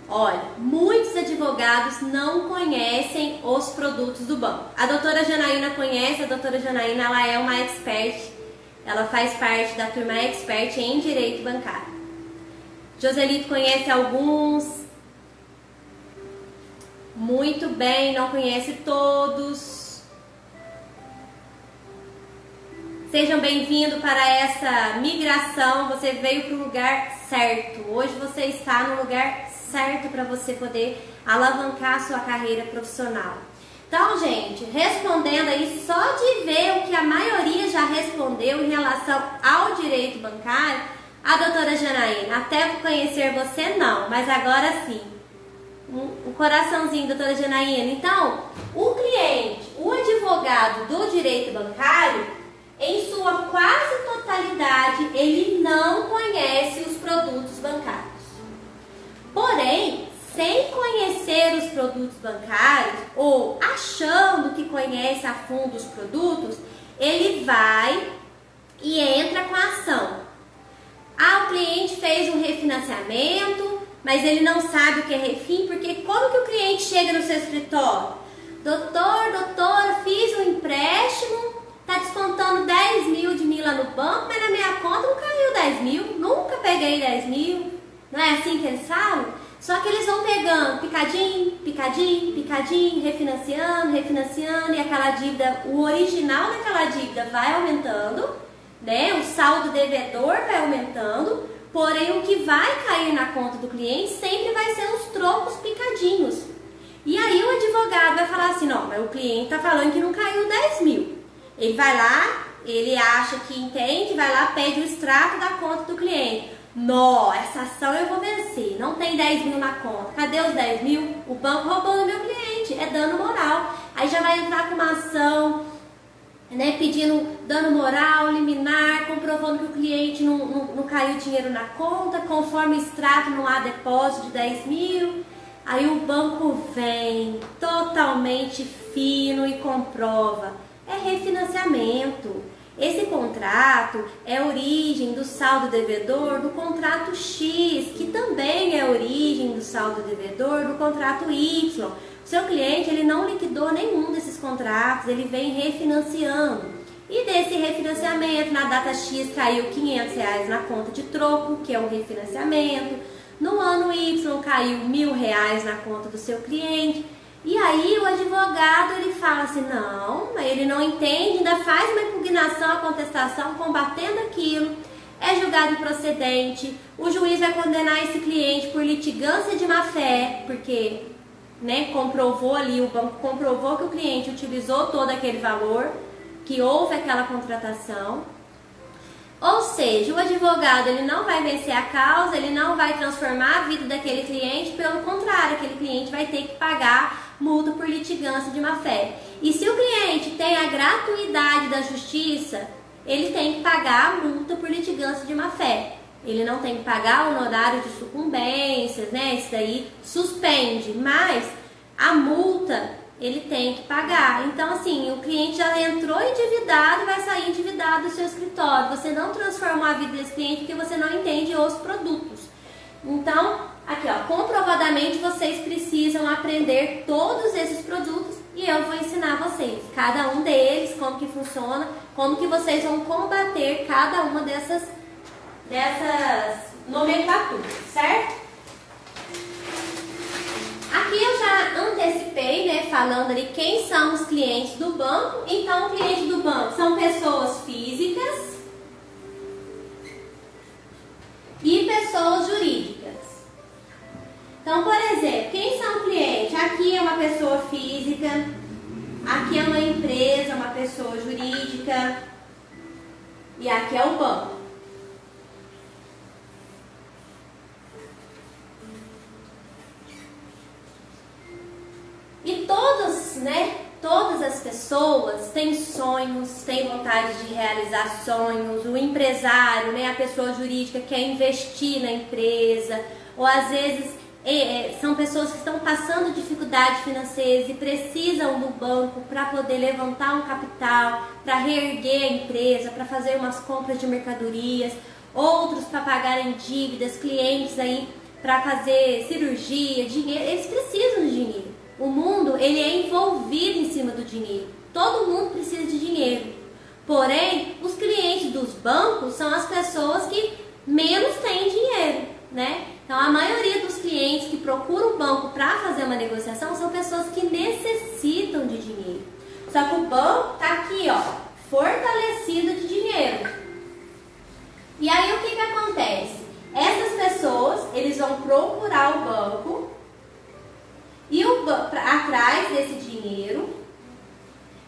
Olha, muitos advogados não conhecem os produtos do banco. A doutora Janaína conhece, a doutora Janaína ela é uma expert, ela faz parte da turma expert em direito bancário. Joselito conhece alguns, muito bem, não conhece todos. Sejam bem-vindos para essa migração, você veio para o lugar certo. Hoje você está no lugar certo para você poder alavancar a sua carreira profissional. Então, gente, respondendo aí, só de ver o que a maioria já respondeu em relação ao direito bancário, a doutora Janaína, até vou conhecer você não, mas agora sim. Um coraçãozinho, doutora Janaína. Então, o cliente, o advogado do direito bancário, em sua quase totalidade, ele não conhece os produtos bancários. Porém, sem conhecer os produtos bancários ou achando que conhece a fundo os produtos, ele vai e entra com a ação. Ah, o cliente fez um refinanciamento, mas ele não sabe o que é refim, porque como que o cliente chega no seu escritório? Doutora, fiz um empréstimo, tá descontando 10 mil de mim lá no banco, mas na minha conta não caiu 10 mil, nunca peguei 10 mil. Não é assim que eles falam? Só que eles vão pegando picadinho, refinanciando, e aquela dívida, o original daquela dívida vai aumentando, né? O saldo devedor vai aumentando, porém o que vai cair na conta do cliente sempre vai ser os trocos picadinhos. E aí o advogado vai falar assim, não, mas o cliente tá falando que não caiu 10 mil. Ele vai lá, ele acha que entende, vai lá, pede o extrato da conta do cliente. Nó, essa ação eu vou vencer, não tem 10 mil na conta, cadê os 10 mil? O banco roubou do meu cliente, é dano moral. Aí já vai entrar com uma ação, né, pedindo dano moral, liminar, comprovando que o cliente não caiu dinheiro na conta, conforme o extrato não há depósito de 10 mil. Aí o banco vem totalmente fino e comprova, é refinanciamento. Esse contrato é a origem do saldo devedor do contrato X, que também é a origem do saldo devedor do contrato Y. O seu cliente ele não liquidou nenhum desses contratos, ele vem refinanciando. E desse refinanciamento, na data X caiu R$500 na conta de troco, que é o refinanciamento. No ano Y caiu R$1.000 na conta do seu cliente. E aí o advogado ele fala assim, não, mas ele não entende, ainda faz uma impugnação, a contestação, combatendo aquilo, é julgado improcedente, o juiz vai condenar esse cliente por litigância de má-fé, porque, né, comprovou ali, o banco comprovou que o cliente utilizou todo aquele valor, que houve aquela contratação. Ou seja, o advogado ele não vai vencer a causa, ele não vai transformar a vida daquele cliente, pelo contrário, aquele cliente vai ter que pagar multa por litigância de má-fé. E se o cliente tem a gratuidade da justiça, ele tem que pagar a multa por litigância de má-fé. Ele não tem que pagar o honorário de sucumbências, né? Isso daí suspende, mas a multa ele tem que pagar. Então, assim, o cliente já entrou endividado, vai sair endividado do seu escritório. Você não transformou a vida desse cliente porque você não entende os produtos. Então, aqui ó, comprovadamente vocês precisam aprender todos esses produtos e eu vou ensinar vocês, cada um deles, como que funciona, como que vocês vão combater cada uma dessas nomenclaturas, certo? Aqui eu já antecipei, né, falando ali quem são os clientes do banco. Então, o cliente do banco são pessoas físicas e pessoas jurídicas. Então, por exemplo, quem são clientes? Aqui é uma pessoa física, aqui é uma empresa, uma pessoa jurídica e aqui é o banco. E todas as pessoas têm sonhos, têm vontade de realizar sonhos. O empresário, né, a pessoa jurídica quer investir na empresa, ou às vezes são pessoas que estão passando dificuldades financeiras e precisam do banco para poder levantar um capital, para reerguer a empresa, para fazer umas compras de mercadorias, outros para pagarem dívidas, clientes aí para fazer cirurgia, dinheiro, eles precisam de dinheiro. O mundo, ele é envolvido em cima do dinheiro. Todo mundo precisa de dinheiro. Porém, os clientes dos bancos são as pessoas que menos têm dinheiro, né? Então, a maioria dos clientes que procuram o banco para fazer uma negociação são pessoas que necessitam de dinheiro. Só que o banco está aqui, ó, fortalecido de dinheiro. E aí, o que acontece? Essas pessoas, eles vão procurar o banco e atrás desse dinheiro,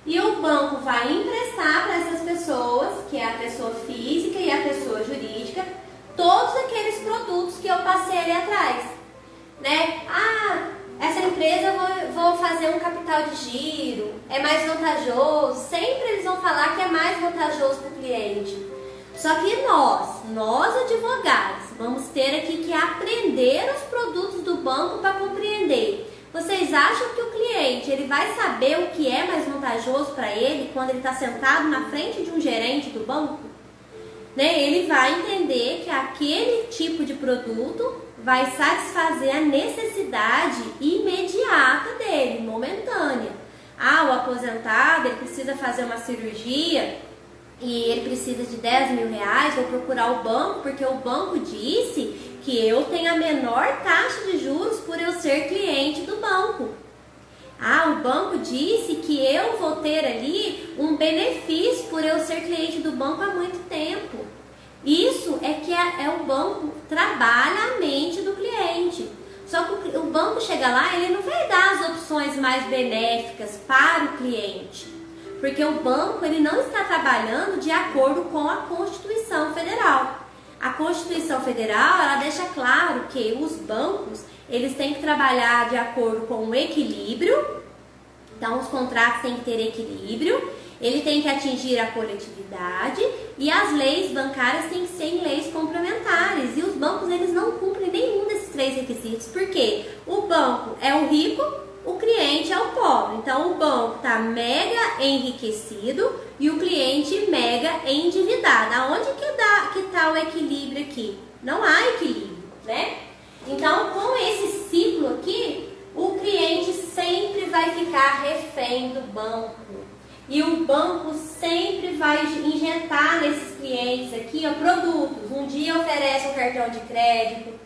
e o banco vai emprestar para essas pessoas, que é a pessoa física e a pessoa jurídica, todos aqueles produtos que eu passei ali atrás, né? Ah, essa empresa eu vou fazer um capital de giro, é mais vantajoso. Sempre eles vão falar que é mais vantajoso para o cliente. Só que nós advogados, vamos ter aqui que aprender os produtos do banco para compreender. Vocês acham que o cliente ele vai saber o que é mais vantajoso para ele quando ele está sentado na frente de um gerente do banco? Né? Ele vai entender que aquele tipo de produto vai satisfazer a necessidade imediata dele, momentânea. Ah, o aposentado ele precisa fazer uma cirurgia e ele precisa de 10 mil reais, vou procurar o banco porque o banco disse que eu tenho a menor taxa de juros por eu ser cliente do banco. Ah, o banco disse que eu vou ter ali um benefício por eu ser cliente do banco há muito tempo. Isso é que o banco trabalha a mente do cliente. Só que o banco chega lá, ele não vai dar as opções mais benéficas para o cliente. Porque o banco ele não está trabalhando de acordo com a Constituição Federal. A Constituição Federal ela deixa claro que os bancos eles têm que trabalhar de acordo com o equilíbrio. Então, os contratos têm que ter equilíbrio, ele tem que atingir a coletividade e as leis bancárias têm que ser leis complementares. E os bancos eles não cumprem nenhum desses três requisitos. Por quê? O banco é o rico, o cliente é o pobre. Então, o banco está mega enriquecido e o cliente mega endividado. Aonde que está o equilíbrio aqui? Não há equilíbrio, né? Então, com esse ciclo aqui, o cliente sempre vai ficar refém do banco. E o banco sempre vai injetar nesses clientes aqui, ó, produtos. Um dia oferece um cartão de crédito,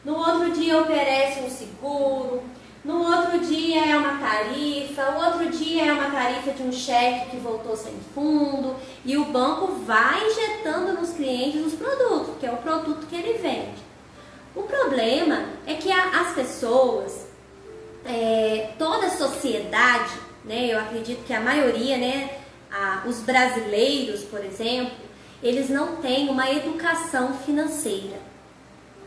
no outro dia oferece um seguro, no outro dia é uma tarifa, o outro dia é uma tarifa de um cheque que voltou sem fundo. E o banco vai injetando nos clientes os produtos, que é o produto que ele vende. O problema é que as pessoas, toda a sociedade, né, eu acredito que a maioria, né, os brasileiros, por exemplo, eles não têm uma educação financeira.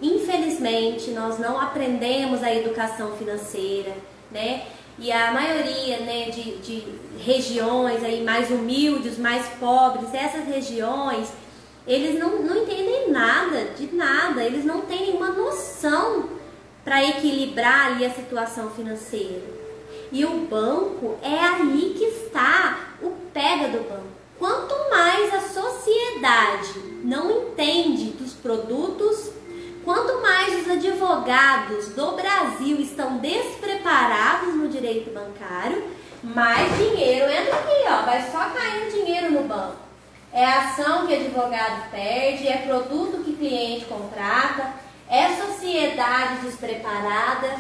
Infelizmente, nós não aprendemos a educação financeira, né? E a maioria, né, de regiões aí mais humildes, mais pobres, essas regiões, eles não entendem nada, de nada, eles não têm nenhuma noção para equilibrar ali a situação financeira. E o banco é ali que está o pega do banco. Quanto mais a sociedade não entende dos produtos, quanto mais os advogados do Brasil estão despreparados no direito bancário, mais dinheiro entra aqui, ó, vai só caindo dinheiro no banco. É ação que advogado perde, é produto que cliente contrata, é sociedade despreparada,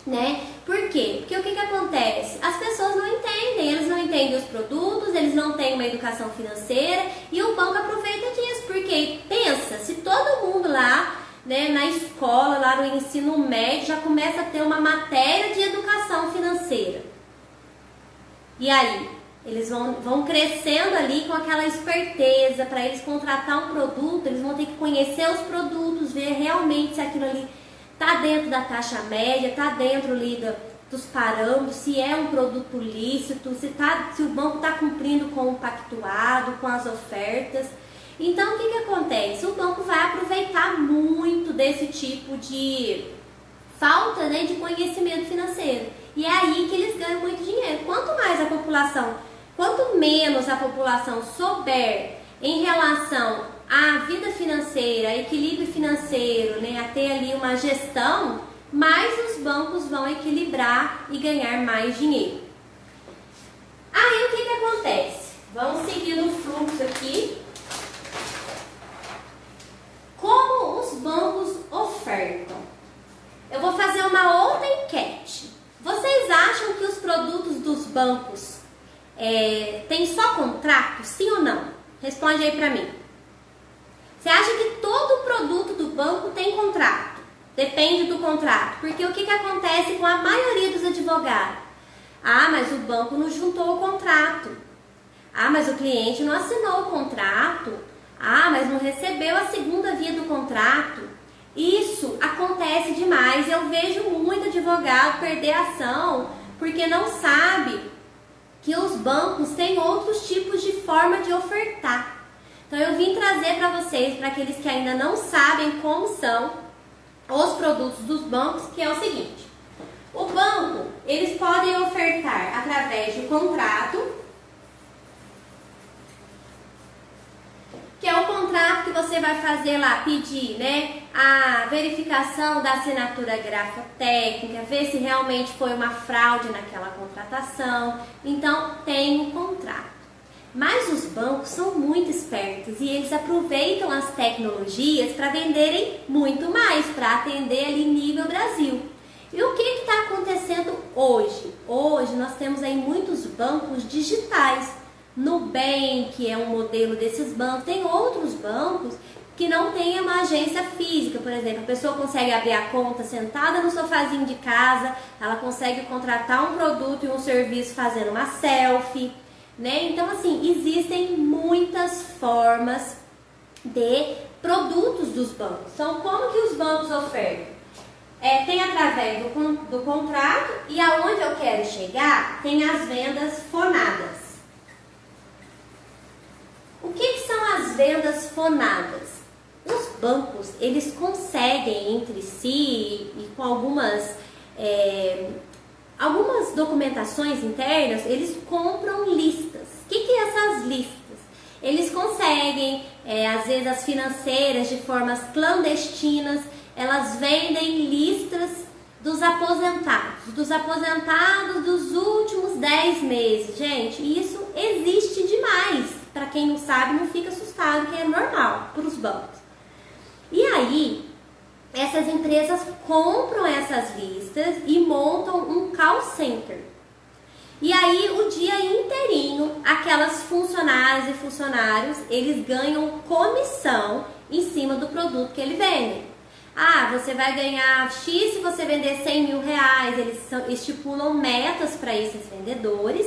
né? Por quê? Porque o que acontece? As pessoas não entendem, eles não entendem os produtos, eles não têm uma educação financeira e o banco aproveita disso, porque pensa, se todo mundo lá, né, na escola, lá no ensino médio, já começa a ter uma matéria de educação financeira. E aí? Eles vão crescendo ali com aquela esperteza, para eles contratar um produto, eles vão ter que conhecer os produtos, ver realmente se aquilo ali está dentro da taxa média, está dentro ali dos parâmetros, se é um produto lícito, se o banco está cumprindo com o pactuado, com as ofertas. Então, o que acontece? O banco vai aproveitar muito desse tipo de falta, né, de conhecimento financeiro. E é aí que eles ganham muito dinheiro. Quanto menos a população souber em relação à vida financeira, equilíbrio financeiro, né, a ter ali uma gestão, mais os bancos vão equilibrar e ganhar mais dinheiro. Aí o que acontece? Vamos seguir o fluxo aqui. Como os bancos ofertam? Eu vou fazer uma outra enquete. Vocês acham que os produtos dos bancos têm só contrato? Sim ou não? Responde aí pra mim. Você acha que todo produto do banco tem contrato? Depende do contrato. Porque o que acontece com a maioria dos advogados? Ah, mas o banco não juntou o contrato. Ah, mas o cliente não assinou o contrato. Ah, mas não recebeu a segunda via do contrato. Isso acontece demais. Eu vejo muito advogado perder ação porque não sabe que os bancos têm outros tipos de forma de ofertar. Então eu vim trazer para vocês, para aqueles que ainda não sabem como são os produtos dos bancos, que é o seguinte: o banco, eles podem ofertar através de contrato, que é o contrato que você vai fazer lá, pedir, né, a verificação da assinatura grafotécnica, ver se realmente foi uma fraude naquela contratação. Então tem um contrato. Mas os bancos são muito espertos e eles aproveitam as tecnologias para venderem muito mais, para atender ali nível Brasil. E o que está acontecendo hoje? Hoje nós temos aí muitos bancos digitais. Nubank é um modelo desses bancos. Tem outros bancos que não tem uma agência física, por exemplo. A pessoa consegue abrir a conta sentada no sofazinho de casa, ela consegue contratar um produto e um serviço fazendo uma selfie, né? Então, assim, existem muitas formas de produtos dos bancos. Então, como que os bancos ofertam? Tem através do contrato, e aonde eu quero chegar, tem as vendas fonadas. O que são as vendas fonadas? Os bancos, eles conseguem entre si e com algumas documentações internas, eles compram listas. O que são essas listas? Eles conseguem, às vezes as financeiras, de formas clandestinas, elas vendem listas dos aposentados dos últimos 10 meses. Gente, isso existe demais. Para quem não sabe, não fica assustado, que é normal para os bancos. E aí, essas empresas compram essas listas e montam um call center. E aí, o dia inteirinho, aquelas funcionárias e funcionários, eles ganham comissão em cima do produto que eles vendem. Ah, você vai ganhar X se você vender 100 mil reais. Eles estipulam metas para esses vendedores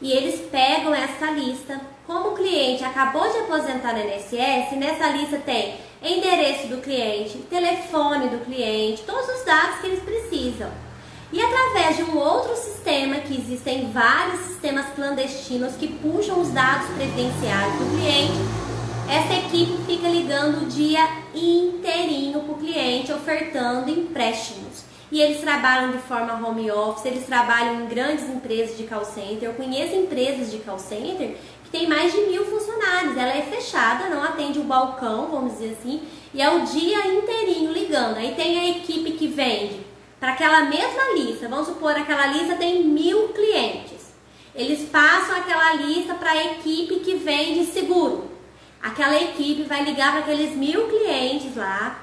e eles pegam essa lista. Como o cliente acabou de aposentar no INSS, nessa lista tem endereço do cliente, telefone do cliente, todos os dados que eles precisam. E através de um outro sistema, que existem vários sistemas clandestinos que puxam os dados previdenciários do cliente, essa equipe fica ligando o dia inteirinho para o cliente, ofertando empréstimos. E eles trabalham de forma home office, eles trabalham em grandes empresas de call center. Eu conheço empresas de call center que tem mais de 1000 funcionários. Ela é fechada, não atende o balcão, vamos dizer assim, e é o dia inteirinho ligando. Aí tem a equipe que vende para aquela mesma lista. Vamos supor, aquela lista tem 1000 clientes. Eles passam aquela lista para a equipe que vende seguro. Aquela equipe vai ligar para aqueles 1000 clientes lá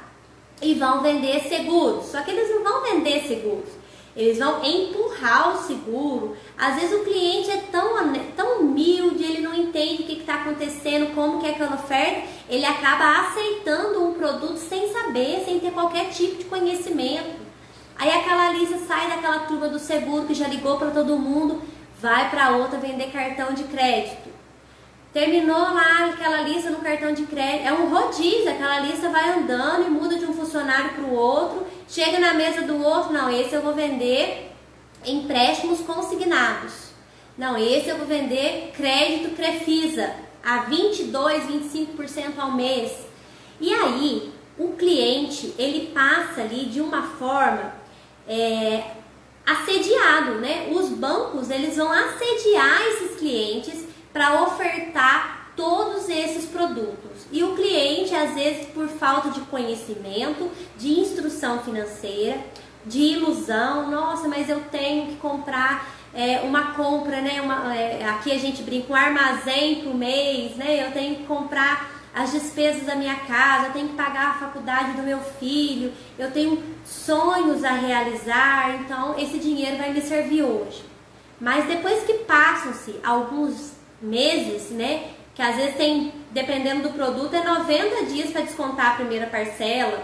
e vão vender seguros. Só que eles não vão vender seguros, eles vão empurrar o seguro. Às vezes o cliente é tão humilde, ele não entende o que está acontecendo, como que é aquela oferta, ele acaba aceitando um produto sem saber, sem ter qualquer tipo de conhecimento. Aí aquela lista sai daquela turma do seguro que já ligou para todo mundo, vai para outra vender cartão de crédito. Terminou lá aquela lista no cartão de crédito, é um rodízio, aquela lista vai andando e muda de um funcionário para o outro, chega na mesa do outro, não, esse eu vou vender empréstimos consignados. Não, esse eu vou vender crédito Crefisa a 22, 25% ao mês. E aí, o cliente, ele passa ali de uma forma assediado, né? Os bancos, eles vão assediar esses clientes para ofertar todos esses produtos. E o cliente, às vezes, por falta de conhecimento, de instrução financeira, de ilusão, nossa, mas eu tenho que comprar uma compra, né? Aqui a gente brinca, um armazém por mês, né? Eu tenho que comprar as despesas da minha casa, eu tenho que pagar a faculdade do meu filho, eu tenho sonhos a realizar, então esse dinheiro vai me servir hoje. Mas depois que passam-se alguns meses, né? Que às vezes tem, dependendo do produto, 90 dias para descontar a primeira parcela.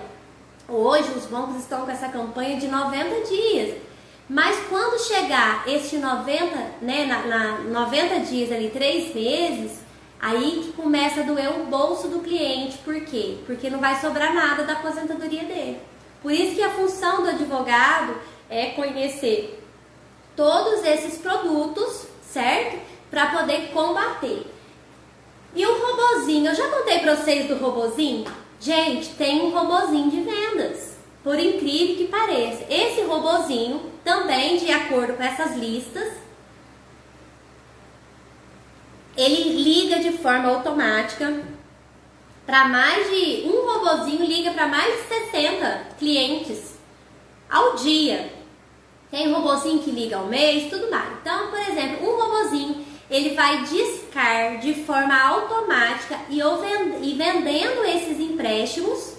Hoje os bancos estão com essa campanha de 90 dias. Mas quando chegar este 90, né, 90 dias ali, 3 meses, aí que começa a doer o bolso do cliente. Por quê? Porque não vai sobrar nada da aposentadoria dele. Por isso que a função do advogado é conhecer todos esses produtos, certo? Para poder combater. E o robozinho, eu já contei para vocês do robozinho? Gente, tem um robozinho de vendas, por incrível que pareça. Esse robozinho, também de acordo com essas listas, ele liga de forma automática para mais de... Um robozinho liga para mais de 60 clientes ao dia. Tem robozinho que liga ao mês, tudo mais. Então, por exemplo, um robozinho, ele vai discar de forma automática e vendendo esses empréstimos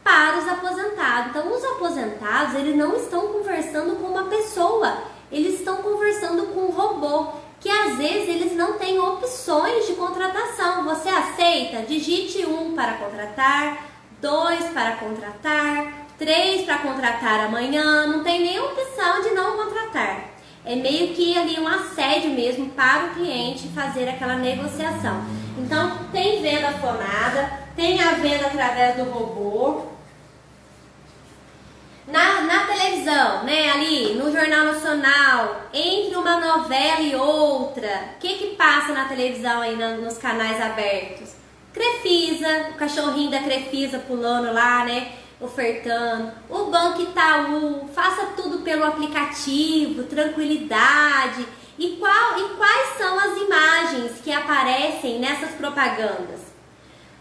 para os aposentados. Então, os aposentados, eles não estão conversando com uma pessoa, eles estão conversando com um robô, que às vezes eles não têm opções de contratação. Você aceita? Digite 1 para contratar, 2 para contratar, 3 para contratar amanhã, não tem nenhuma opção de não contratar. É meio que ali um assédio mesmo para o cliente fazer aquela negociação. Então, tem venda fonada, tem a venda através do robô. Na televisão, né, ali no Jornal Nacional, entre uma novela e outra, o que passa na televisão aí nos canais abertos? Crefisa, o cachorrinho da Crefisa pulando lá, né, ofertando. O Banco Itaú, faça tudo pelo aplicativo, tranquilidade. E quais são as imagens que aparecem nessas propagandas?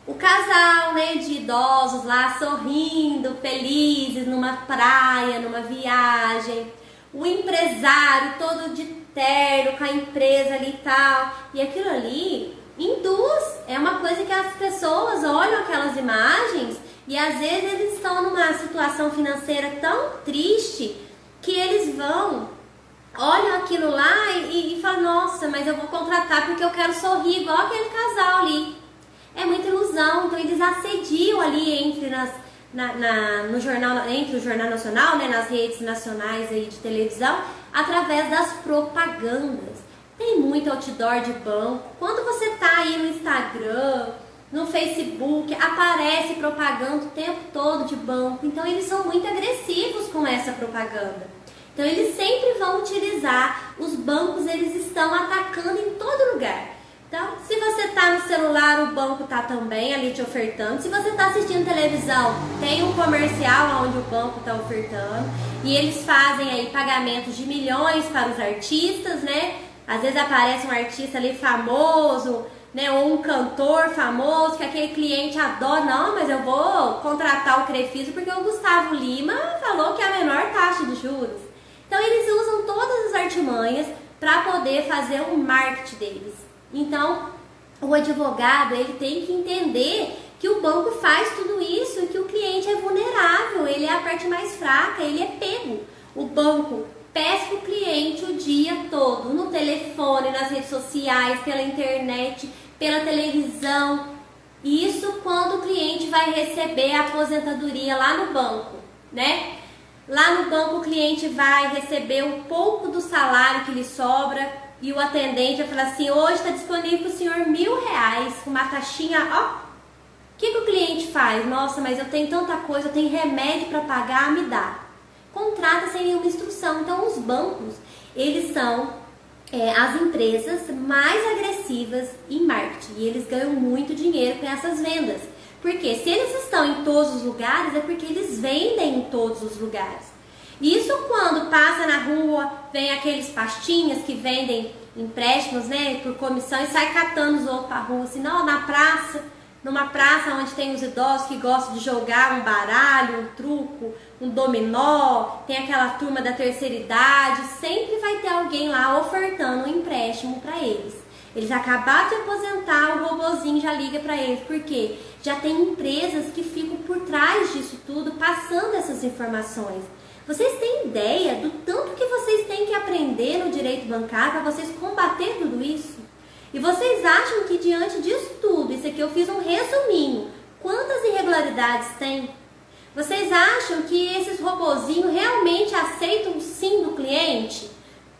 O casal, né, de idosos lá sorrindo, felizes, numa praia, numa viagem. O empresário todo de terno, com a empresa ali e tal. E aquilo ali induz, é uma coisa que as pessoas olham aquelas imagens e às vezes eles estão numa situação financeira tão triste que eles olham aquilo lá e falam, nossa, mas eu vou contratar porque eu quero sorrir igual aquele casal ali. É muita ilusão, então eles assediam ali entre o Jornal Nacional, né, nas redes nacionais aí de televisão, através das propagandas. Tem muito outdoor de banco. Quando você tá aí no Instagram, no Facebook, aparece propaganda o tempo todo de banco. Então eles são muito agressivos com essa propaganda. Então eles sempre vão utilizar, os bancos eles estão atacando em todo lugar. Então, se você está no celular, o banco está também ali te ofertando. Se você está assistindo televisão, tem um comercial onde o banco está ofertando. E eles fazem aí pagamentos de milhões para os artistas, né? Às vezes aparece um artista ali famoso, né? Ou um cantor famoso que aquele cliente adora. Não, mas eu vou contratar o Crefisa porque o Gustavo Lima falou que é a menor taxa de juros. Então, eles usam todas as artimanhas para poder fazer o marketing deles. Então, o advogado ele tem que entender que o banco faz tudo isso e que o cliente é vulnerável, ele é a parte mais fraca, ele é pego. O banco pesca o cliente o dia todo, no telefone, nas redes sociais, pela internet, pela televisão. Isso quando o cliente vai receber a aposentadoria lá no banco, né? Lá no banco o cliente vai receber um pouco do salário que lhe sobra. E o atendente vai falar assim, hoje está disponível para o senhor R$1.000, com uma taxinha, ó. O que o cliente faz? Nossa, mas eu tenho tanta coisa, eu tenho remédio para pagar, me dá. Contrata sem nenhuma instrução. Então os bancos, eles são as empresas mais agressivas em marketing e eles ganham muito dinheiro com essas vendas. Porque se eles estão em todos os lugares é porque eles vendem em todos os lugares. Isso quando passa na rua, vem aqueles pastinhas que vendem empréstimos, né, por comissão e sai catando os outros para a rua, assim, não, na praça, numa praça onde tem os idosos que gostam de jogar um baralho, um truco, um dominó, tem aquela turma da terceira idade, sempre vai ter alguém lá ofertando um empréstimo para eles. Eles acabaram de aposentar, o robozinho já liga para eles, porque já tem empresas que ficam por trás disso tudo, passando essas informações. Vocês têm ideia do tanto que vocês têm que aprender no direito bancário para vocês combater tudo isso? E vocês acham que diante disso tudo, isso aqui eu fiz um resuminho, quantas irregularidades tem? Vocês acham que esses robozinhos realmente aceitam o sim do cliente?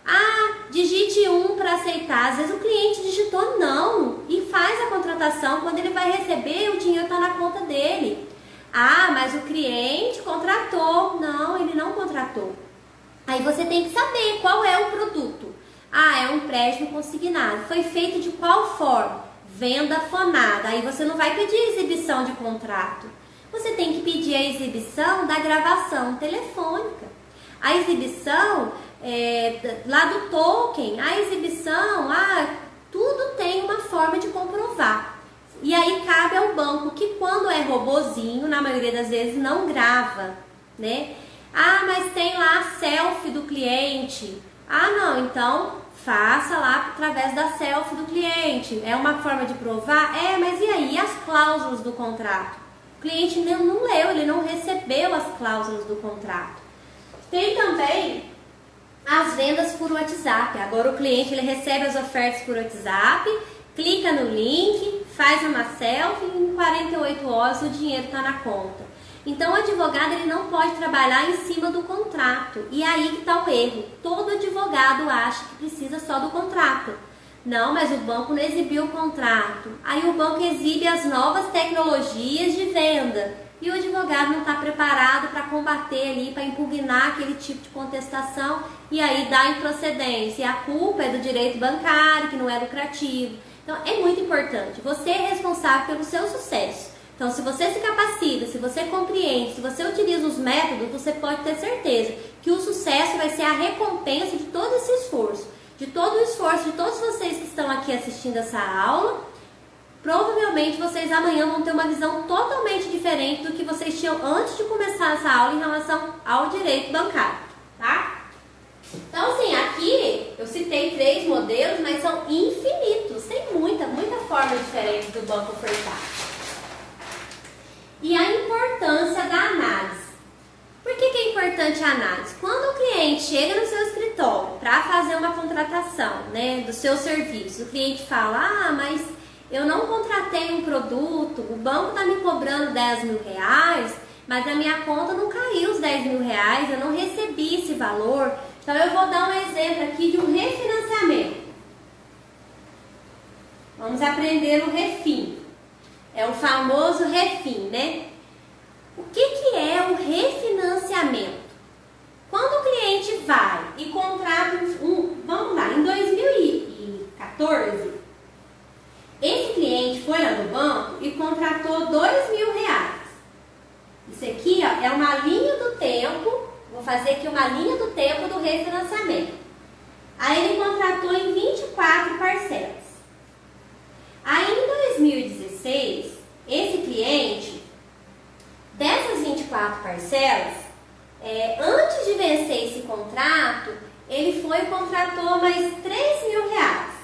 Ah, digite 1 para aceitar. Às vezes o cliente digitou não e faz a contratação. Quando ele vai receber, o dinheiro está na conta dele. Ah, mas o cliente contratou. Não, ele não contratou. Aí você tem que saber qual é o produto. Ah, é um empréstimo consignado. Foi feito de qual forma? Venda fonada. Aí você não vai pedir exibição de contrato. Você tem que pedir a exibição da gravação telefônica. A exibição lá do token, a exibição, tudo tem uma forma de comprovar. E aí cabe ao banco que quando é robozinho, na maioria das vezes não grava, né? Ah, mas tem lá a selfie do cliente. Ah, não, então faça lá através da selfie do cliente. É uma forma de provar? Mas e aí? E as cláusulas do contrato? O cliente não leu, ele não recebeu as cláusulas do contrato. Tem também as vendas por WhatsApp. Agora o cliente ele recebe as ofertas por WhatsApp, clica no link, faz uma selfie e em 48 horas o dinheiro está na conta. Então o advogado ele não pode trabalhar em cima do contrato. E aí que está o erro. Todo advogado acha que precisa só do contrato. Não, mas o banco não exibiu o contrato. Aí o banco exibe as novas tecnologias de venda. E o advogado não está preparado para combater ali, para impugnar aquele tipo de contestação e aí dá improcedência. E a culpa é do direito bancário, que não é lucrativo. Então é muito importante. Você é responsável pelo seu sucesso. Então se você se capacita, se você compreende, se você utiliza os métodos, você pode ter certeza que o sucesso vai ser a recompensa de todo esse esforço. De todo o esforço de todos vocês que estão aqui assistindo essa aula. Provavelmente vocês amanhã vão ter uma visão totalmente diferente do que vocês tinham antes de começar essa aula em relação ao direito bancário, tá? Então, assim, aqui eu citei 3 modelos, mas são infinitos, tem muita forma diferente do banco ofertar. E a importância da análise. Por que é importante a análise? Quando o cliente chega no seu escritório para fazer uma contratação, né, do seu serviço, o cliente fala, mas eu não contratei um produto, o banco está me cobrando 10 mil reais, mas a minha conta não caiu os 10 mil reais, eu não recebi esse valor. Então eu vou dar um exemplo aqui de um refinanciamento. Vamos aprender o refim. É o famoso refim, né? O que é o refinanciamento? Quando o cliente vai e contrata vamos lá, em 2014, esse cliente foi lá no banco e contratou 2 mil reais. Isso aqui ó, é uma linha do tempo, vou fazer aqui uma linha do tempo do refinanciamento. Aí ele contratou em 24 parcelas. Aí em 2016, esse cliente, dessas 24 parcelas, antes de vencer esse contrato, ele foi e contratou mais 3 mil reais.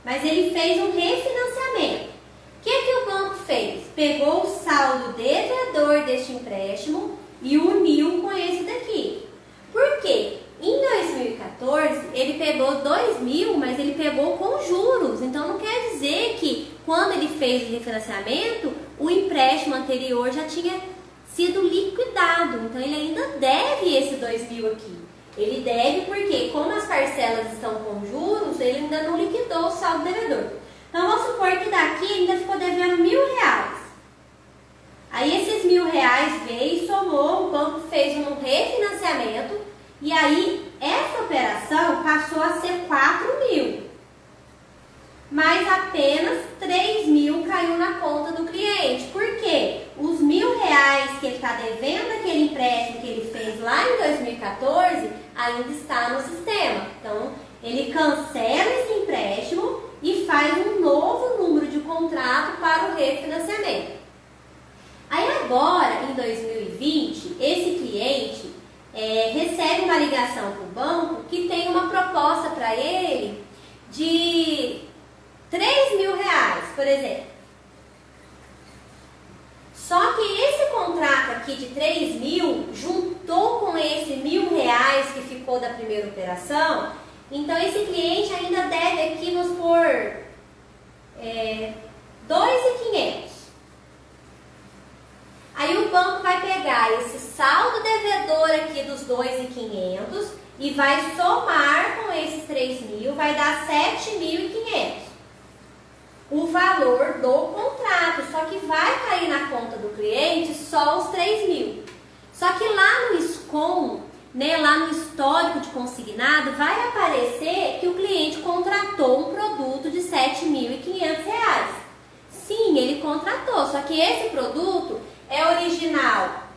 Mas ele fez um refinanciamento. O que o banco fez? Pegou o saldo devedor deste empréstimo e uniu com esse daqui. Por quê? Em 2014, ele pegou 2 mil, mas ele pegou com juros. Então não quer dizer que quando ele fez o refinanciamento, o empréstimo anterior já tinha sido liquidado. Então ele ainda deve esse 2 mil aqui. Ele deve porque, como as parcelas estão com juros, ele ainda não liquidou o saldo devedor. Então, vamos supor que daqui ainda ficou devendo 1.000 reais. Aí, esses 1.000 reais veio, somou, o banco fez um refinanciamento. E aí, essa operação passou a ser 4.000. Mas apenas 3.000 caiu na conta do cliente. Por quê? Os R$1.000 que ele está devendo aquele empréstimo que ele fez lá em 2014 ainda está no sistema. Então, ele cancela esse empréstimo e faz um novo número de contrato para o refinanciamento. Aí agora, em 2020, esse cliente recebe uma ligação para o banco que tem uma proposta para ele de R$3.000, por exemplo. Só que esse contrato aqui de 3.000 juntou com esse R$1.000 que ficou da primeira operação. Então esse cliente ainda deve aqui nos por 2.500. Aí o banco vai pegar esse saldo devedor aqui dos 2.500 e vai somar com esses 3.000, vai dar 7.500. O valor do contrato, só que vai cair na conta do cliente só os 3.000. Só que lá no SCOM, lá no histórico de consignado, vai aparecer que o cliente contratou um produto de R$7.500. Sim, ele contratou, só que esse produto é original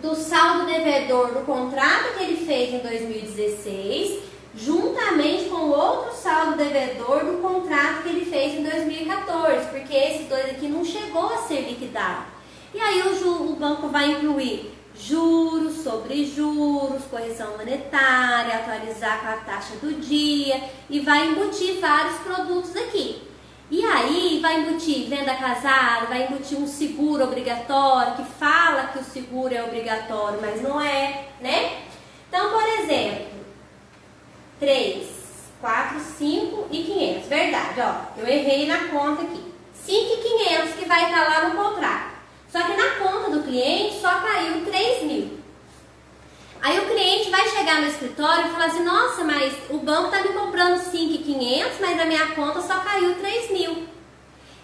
do saldo devedor do contrato que ele fez em 2016, juntamente com o outro saldo devedor do contrato que ele fez em 2014, porque esses dois aqui não chegou a ser liquidado. E aí o banco vai incluir juros sobre juros, correção monetária, atualizar com a taxa do dia e vai embutir vários produtos aqui. E aí vai embutir venda casada, vai embutir um seguro obrigatório, que fala que o seguro é obrigatório, mas não é, né? Então, por exemplo, 3, 4, 5 e 500. Verdade, ó, eu errei na conta aqui. 5 e 500 que vai estar lá no contrato. Só que na conta do cliente só caiu 3.000. Aí o cliente vai chegar no escritório e falar assim: nossa, mas o banco está me cobrando 5.500, mas na minha conta só caiu 3.000.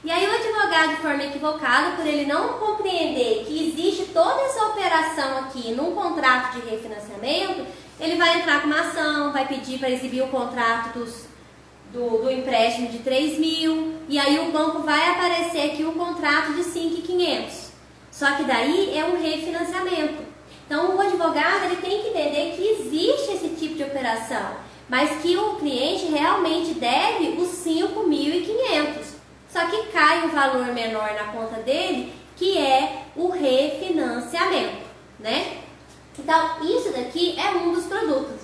E aí o advogado, de forma equivocada, por ele não compreender que existe toda essa operação aqui num contrato de refinanciamento, ele vai entrar com uma ação, vai pedir para exibir o contrato do empréstimo de 3.000, e aí o banco vai aparecer aqui o contrato de 5.500. Só que daí é um refinanciamento. Então o advogado ele tem que entender que existe esse tipo de operação, mas que o cliente realmente deve os 5.500. Só que cai um valor menor na conta dele, que é o refinanciamento, né? Então isso daqui é um dos produtos.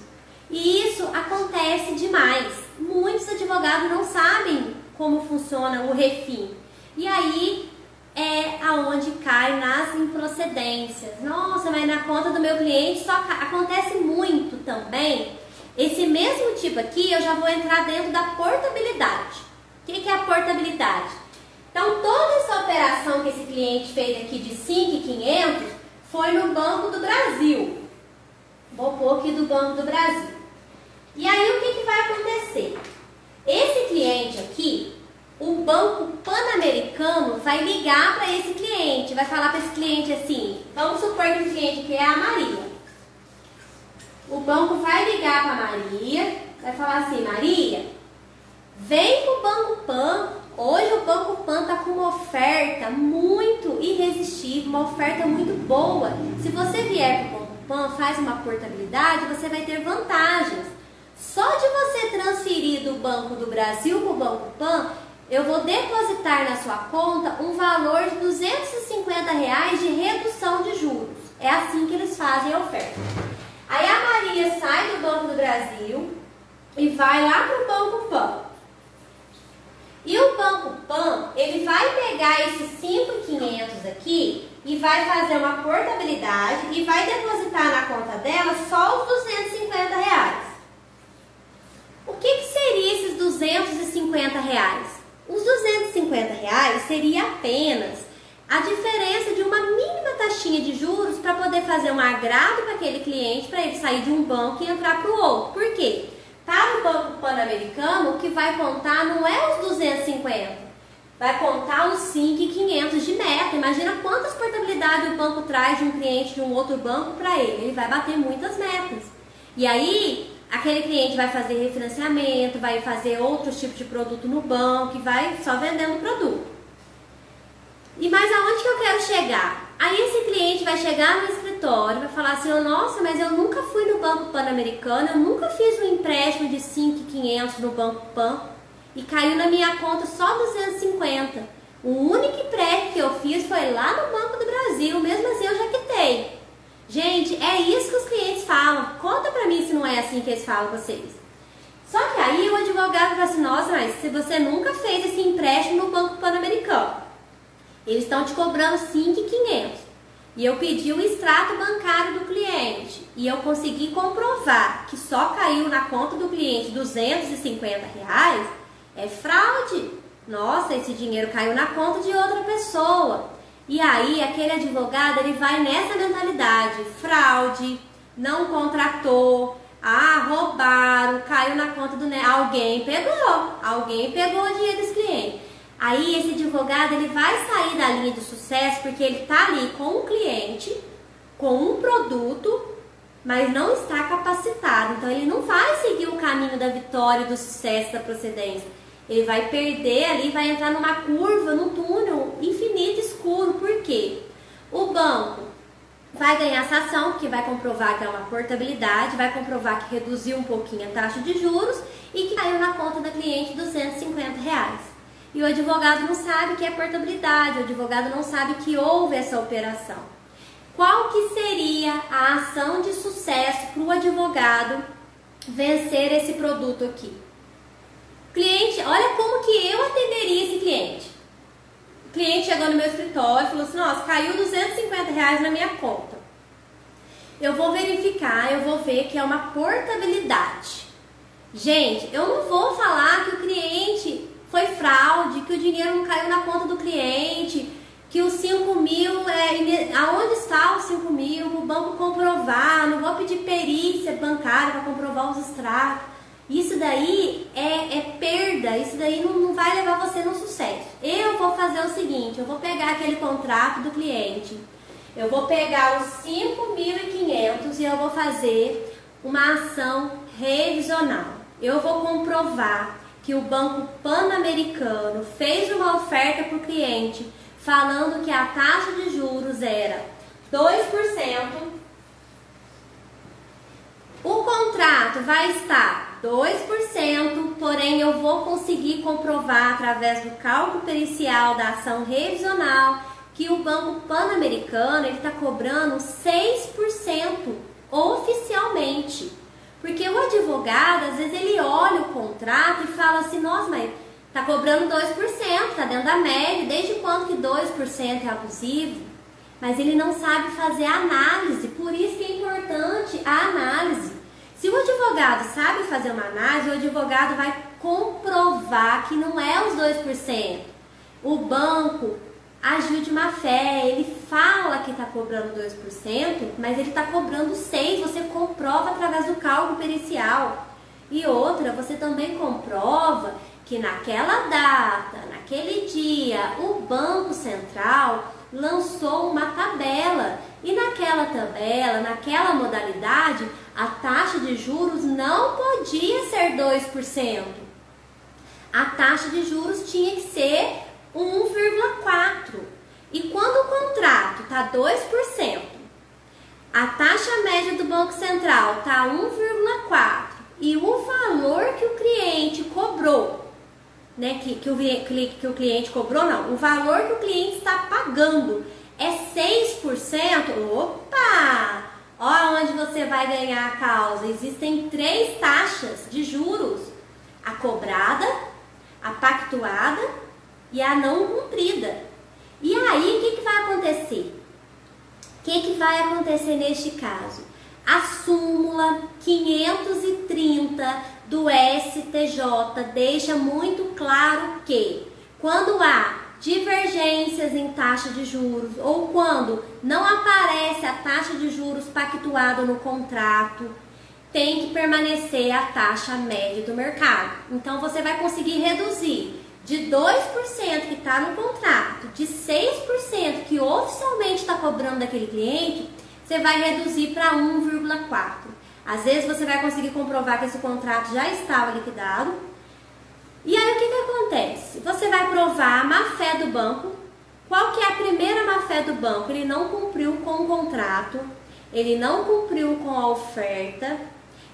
E isso acontece demais. Muitos advogados não sabem como funciona o refin. E aí é aonde cai nas improcedências. Nossa, mas na conta do meu cliente só acontece muito também. Esse mesmo tipo aqui, eu já vou entrar dentro da portabilidade. O que é a portabilidade? Então, toda essa operação que esse cliente fez aqui de 5.500 foi no Banco do Brasil. Vou pôr aqui do Banco do Brasil. E aí, o que vai acontecer? Esse cliente aqui, o Banco Pan-Americano vai ligar para esse cliente, vai falar para esse cliente assim, vamos supor que o cliente aqui é a Maria. O banco vai ligar para a Maria, vai falar assim: Maria, vem para o Banco Pan, hoje o Banco Pan está com uma oferta muito irresistível, uma oferta muito boa. Se você vier para o Banco Pan, faz uma portabilidade, você vai ter vantagens. Só de você transferir do Banco do Brasil para o Banco Pan, eu vou depositar na sua conta um valor de R$250 de redução de juros. É assim que eles fazem a oferta. Aí a Maria sai do Banco do Brasil e vai lá para o Banco Pan. E o Banco Pan, ele vai pegar esses 5.500 aqui e vai fazer uma portabilidade e vai depositar na conta dela só os R$250. O que seria esses R$250? Os R$250 seria apenas a diferença de uma mínima taxinha de juros para poder fazer um agrado para aquele cliente, para ele sair de um banco e entrar para o outro. Por quê? Para o Banco Pan-Americano, o que vai contar não é os 250, vai contar os 5.500 de meta. Imagina quantas portabilidades o banco traz de um cliente de um outro banco para ele. Ele vai bater muitas metas. E aí, aquele cliente vai fazer refinanciamento, vai fazer outros tipos de produto no banco e vai só vendendo produto. E mas aonde que eu quero chegar? Aí esse cliente vai chegar no escritório e vai falar assim, oh, nossa, mas eu nunca fui no Banco Pan-Americano, eu nunca fiz um empréstimo de 5.500 no Banco Pan e caiu na minha conta só 250. O único empréstimo que eu fiz foi lá no Banco do Brasil, mesmo assim eu já quitei. Gente, é isso que os clientes falam. Conta pra mim se não é assim que eles falam com vocês. Só que aí o advogado fala assim, nossa, mas se você nunca fez esse empréstimo no Banco Pan-Americano, eles estão te cobrando 5.500 e eu pedi o extrato bancário do cliente e eu consegui comprovar que só caiu na conta do cliente R$250, é fraude. Nossa, esse dinheiro caiu na conta de outra pessoa. E aí aquele advogado ele vai nessa mentalidade, fraude, não contratou, roubaram, caiu na conta do alguém pegou o dinheiro desse cliente. Aí esse advogado ele vai sair da linha de sucesso porque ele está ali com um cliente, com um produto, mas não está capacitado. Então ele não vai seguir o caminho da vitória, do sucesso, da procedência. Ele vai perder ali, vai entrar numa curva, num túnel infinito, escuro. Por quê? O banco vai ganhar essa ação, porque vai comprovar que é uma portabilidade, vai comprovar que reduziu um pouquinho a taxa de juros e que caiu na conta da cliente R$250. E o advogado não sabe que é portabilidade, o advogado não sabe que houve essa operação. Qual que seria a ação de sucesso para o advogado vencer esse produto aqui? Cliente, olha como que eu atenderia esse cliente. O cliente chegou no meu escritório e falou assim, nossa, caiu R$250 na minha conta. Eu vou verificar, eu vou ver que é uma portabilidade. Gente, eu não vou falar que o cliente foi fraude, que o dinheiro não caiu na conta do cliente, que os 5.000, aonde está os 5.000, o banco comprovar, não vou pedir perícia bancária para comprovar os extratos. Isso daí é perda, isso daí não vai levar você no sucesso. Eu vou fazer o seguinte, eu vou pegar aquele contrato do cliente, eu vou pegar os 5.500 e eu vou fazer uma ação revisional. Eu vou comprovar que o Banco Pan-Americano fez uma oferta para o cliente falando que a taxa de juros era 2%, o contrato vai estar 2%, porém eu vou conseguir comprovar através do cálculo pericial da ação revisional que o Banco Pan-Americano está cobrando 6% oficialmente. Porque o advogado, às vezes, ele olha o contrato e fala assim, nossa, mas tá cobrando 2%, tá dentro da média, desde quando que 2% é abusivo? Mas ele não sabe fazer a análise, por isso que é importante a análise. Se o advogado sabe fazer uma análise, o advogado vai comprovar que não é os 2%. O banco agiu de má fé, ele fala que está cobrando 2%, mas ele está cobrando 6%, você comprova através do cálculo pericial. E outra, você também comprova que naquela data, naquele dia, o Banco Central lançou uma tabela. E naquela tabela, naquela modalidade, a taxa de juros não podia ser 2%. A taxa de juros tinha que ser 1,4%. E quando o contrato está 2%, a taxa média do Banco Central está 1,4% e o valor que o cliente cobrou, né, que o cliente cobrou, não, o valor que o cliente está pagando é 6%, opa! Olha onde você vai ganhar a causa. Existem 3 taxas de juros: a cobrada, a pactuada e a não cumprida. E aí, o que vai acontecer? O que vai acontecer neste caso? A súmula 530 do STJ deixa muito claro que quando há divergências em taxa de juros ou quando não aparece a taxa de juros pactuada no contrato, tem que permanecer a taxa média do mercado. Então você vai conseguir reduzir de 2% que está no contrato, de 6% que oficialmente está cobrando daquele cliente, você vai reduzir para 1,4%. Às vezes você vai conseguir comprovar que esse contrato já estava liquidado. E aí o que acontece? Você vai provar a má-fé do banco. Qual que é a primeira má-fé do banco? Ele não cumpriu com o contrato, ele não cumpriu com a oferta,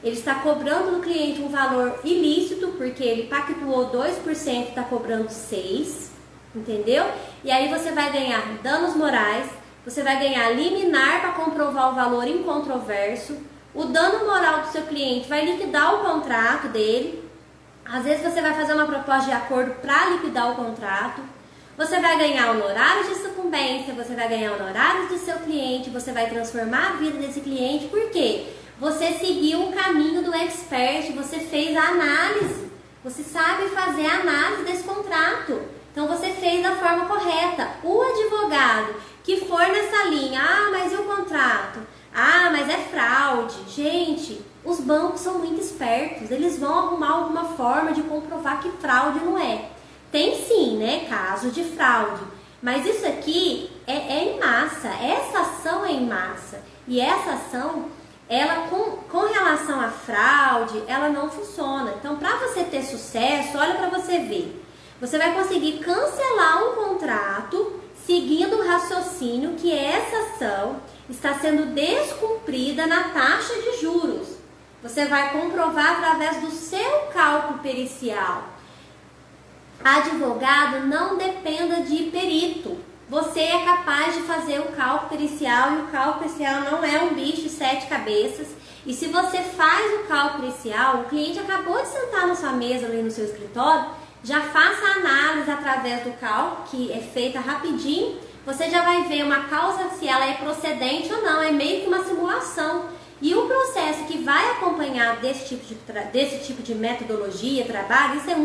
ele está cobrando do cliente um valor ilícito, porque ele pactuou 2% e está cobrando 6%, entendeu? E aí você vai ganhar danos morais, você vai ganhar liminar para comprovar o valor incontroverso, o dano moral do seu cliente vai liquidar o contrato dele, às vezes você vai fazer uma proposta de acordo para liquidar o contrato, você vai ganhar honorários de sucumbência, você vai ganhar honorários do seu cliente, você vai transformar a vida desse cliente, por quê? Você seguiu o caminho do expert, você fez a análise, você sabe fazer a análise desse contrato, então você fez da forma correta. O advogado que for nessa linha, mas e o contrato? Mas é fraude. Gente, os bancos são muito espertos, eles vão arrumar alguma forma de comprovar que fraude não é. Tem sim, né, caso de fraude, mas isso aqui é em massa, essa ação é em massa, e essa ação, ela com relação à fraude, ela não funciona. Então, para você ter sucesso, olha para você ver, você vai conseguir cancelar um contrato seguindo o raciocínio que essa ação está sendo descumprida na taxa de juros. Você vai comprovar através do seu cálculo pericial. Advogado, não dependa de perito. Você é capaz de fazer o cálculo pericial, e o cálculo pericial não é um bicho de 7 cabeças. E se você faz o cálculo pericial, o cliente acabou de sentar na sua mesa ali no seu escritório, já faça a análise através do cálculo, que é feita rapidinho. Você já vai ver uma causa, se ela é procedente ou não, é meio que uma simulação. E o processo que vai acompanhar desse tipo de metodologia, trabalho, isso é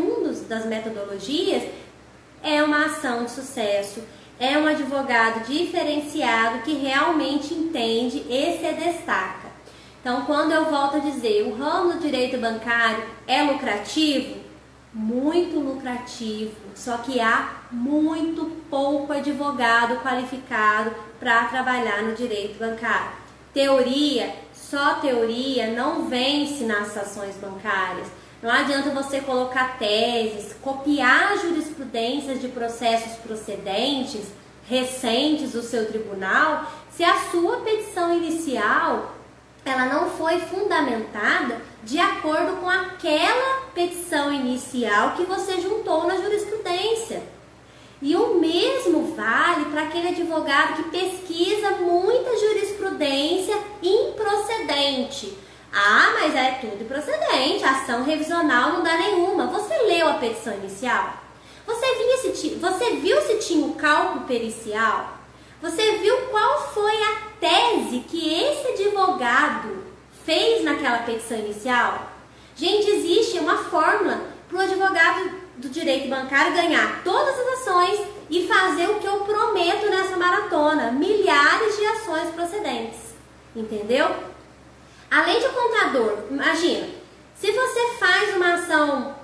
das metodologias, é uma ação de sucesso, é um advogado diferenciado que realmente entende e se destaca. Então, quando eu volto a dizer, o ramo do direito bancário é lucrativo? Muito lucrativo, só que há muito pouco advogado qualificado para trabalhar no direito bancário. Teoria, só teoria não vence nas ações bancárias. Não adianta você colocar teses, copiar jurisprudências de processos procedentes, recentes do seu tribunal, se a sua petição inicial ela não foi fundamentada de acordo com aquela petição inicial que você juntou na jurisprudência. E o mesmo vale para aquele advogado que pesquisa muita jurisprudência improcedente. Mas é tudo improcedente, ação revisional não dá nenhuma. Você leu a petição inicial? Você viu se tinha o cálculo pericial? Você viu qual foi a tese que esse advogado fez naquela petição inicial? Gente, existe uma fórmula para o advogado do direito bancário ganhar todas as ações e fazer o que eu prometo nessa maratona, milhares de ações procedentes, entendeu? Além de contador, imagina, se você faz uma ação,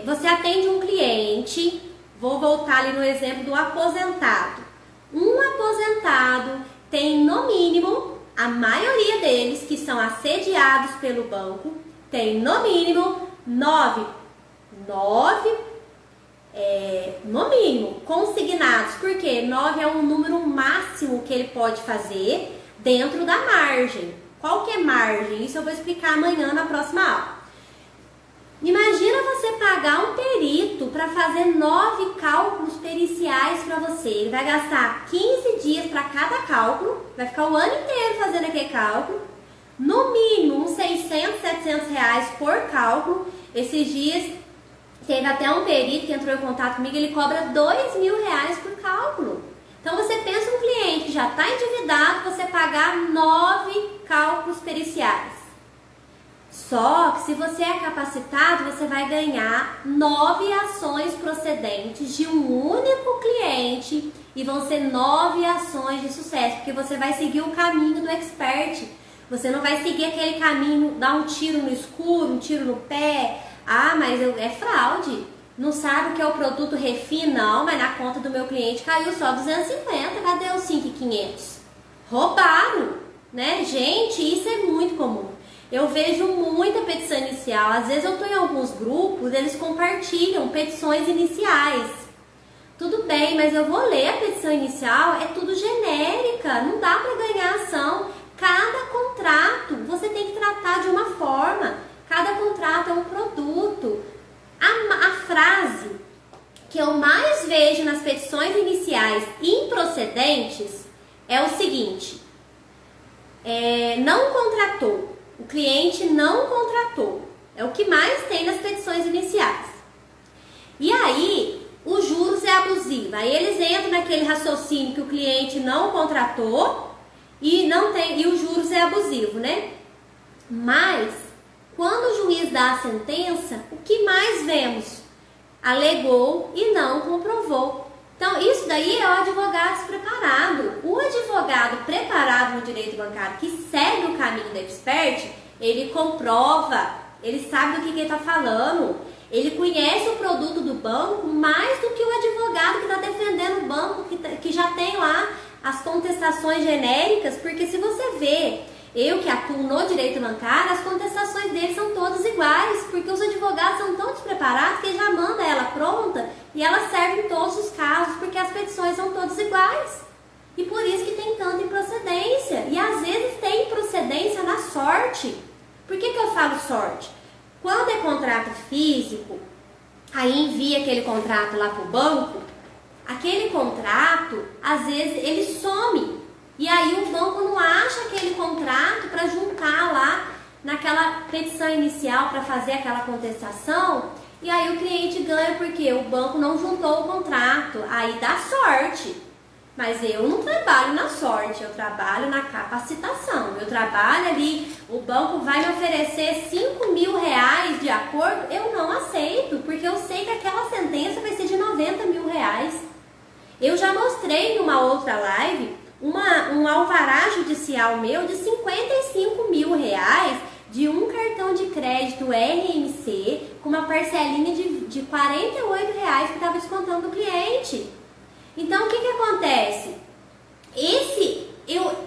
você atende um cliente, vou voltar ali no exemplo do aposentado. Um aposentado tem no mínimo, a maioria deles que são assediados pelo banco, tem no mínimo 9 no mínimo, consignados, porque 9 é um número máximo que ele pode fazer dentro da margem. Qual que é margem? Isso eu vou explicar amanhã na próxima aula. Imagina você pagar um perito para fazer 9 cálculos periciais para você. Ele vai gastar 15 dias para cada cálculo, vai ficar o ano inteiro fazendo aquele cálculo. No mínimo, uns 600, 700 reais por cálculo. Esses dias teve até um perito que entrou em contato comigo, ele cobra 2.000 reais por cálculo. Então você pensa um cliente que já está endividado, você pagar 9 cálculos periciais. Só que se você é capacitado, você vai ganhar 9 ações procedentes de um único cliente e vão ser 9 ações de sucesso, porque você vai seguir o caminho do expert. Você não vai seguir aquele caminho, dar um tiro no escuro, um tiro no pé. Mas é fraude. Não sabe o que é o produto Refin? Não, mas na conta do meu cliente caiu só 250. Cadê os 5.500? Roubaram, né? Gente, isso é muito comum. Eu vejo muita petição inicial. Às vezes eu estou em alguns grupos, eles compartilham petições iniciais. Tudo bem, mas eu vou ler a petição inicial, é tudo genérica, não dá para ganhar ação. Cada contrato você tem que tratar de uma forma, cada contrato é um produto. A frase que eu mais vejo nas petições iniciais improcedentes é o seguinte: não contratou, o cliente não contratou, é o que mais tem nas petições iniciais. E aí, os juros é abusivo, aí eles entram naquele raciocínio que o cliente não contratou e os juros é abusivo, né? Mas, quando o juiz dá a sentença, o que mais vemos? Alegou e não comprovou. Então, isso daí é o advogado despreparado. O advogado preparado no direito bancário, que segue o caminho da expert, ele comprova, ele sabe do que ele está falando, ele conhece o produto do banco mais do que o advogado que está defendendo o banco, que já tem lá as contestações genéricas, porque se você vê, eu que atuo no direito bancário, as contestações deles são todas iguais, porque os advogados são tão despreparados que já manda ela pronta e ela serve em todos os casos, porque as petições são todas iguais. E por isso que tem tanta improcedência. E às vezes tem improcedência na sorte. Por que eu falo sorte? Quando é contrato físico, aí envia aquele contrato lá para o banco, aquele contrato, às vezes, ele some. E aí o banco não acha aquele contrato para juntar lá naquela petição inicial para fazer aquela contestação. E aí o cliente ganha porque o banco não juntou o contrato. Aí dá sorte. Mas eu não trabalho na sorte, eu trabalho na capacitação. Eu trabalho ali, o banco vai me oferecer 5 mil reais de acordo, eu não aceito, porque eu sei que aquela sentença vai ser de 90 mil reais. Eu já mostrei numa outra live um alvará judicial meu de 55 mil reais de um cartão de crédito RMC com uma parcelinha de 48 reais que estava descontando do cliente. Então, o que acontece?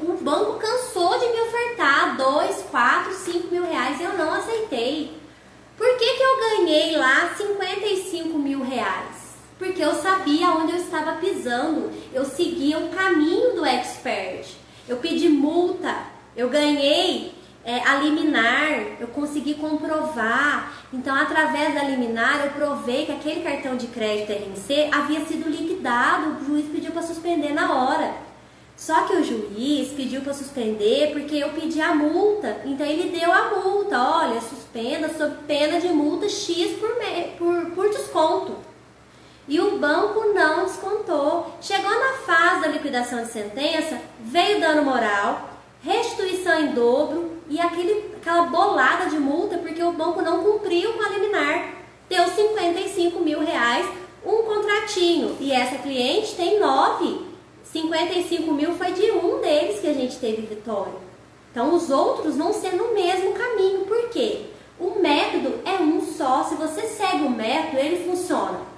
O banco cansou de me ofertar 2, 4, 5 mil reais e eu não aceitei. Por que eu ganhei lá 55 mil reais? Porque eu sabia onde eu estava pisando, eu seguia o caminho do expert. Eu pedi multa, eu ganhei a liminar, eu consegui comprovar. Então, através da liminar, eu provei que aquele cartão de crédito RMC havia sido liquidado. O juiz pediu para suspender na hora. Só que o juiz pediu para suspender porque eu pedi a multa. Então, ele deu a multa. Olha, suspenda sob pena de multa X por desconto. E o banco não descontou. Chegou na fase da liquidação de sentença, veio dano moral, restituição em dobro e aquela bolada de multa porque o banco não cumpriu com a liminar. Deu 55 mil reais, um contratinho. E essa cliente tem 9. 55 mil foi de um deles que a gente teve vitória. Então os outros vão ser no mesmo caminho. Por quê? O método é um só. Se você segue o método, ele funciona.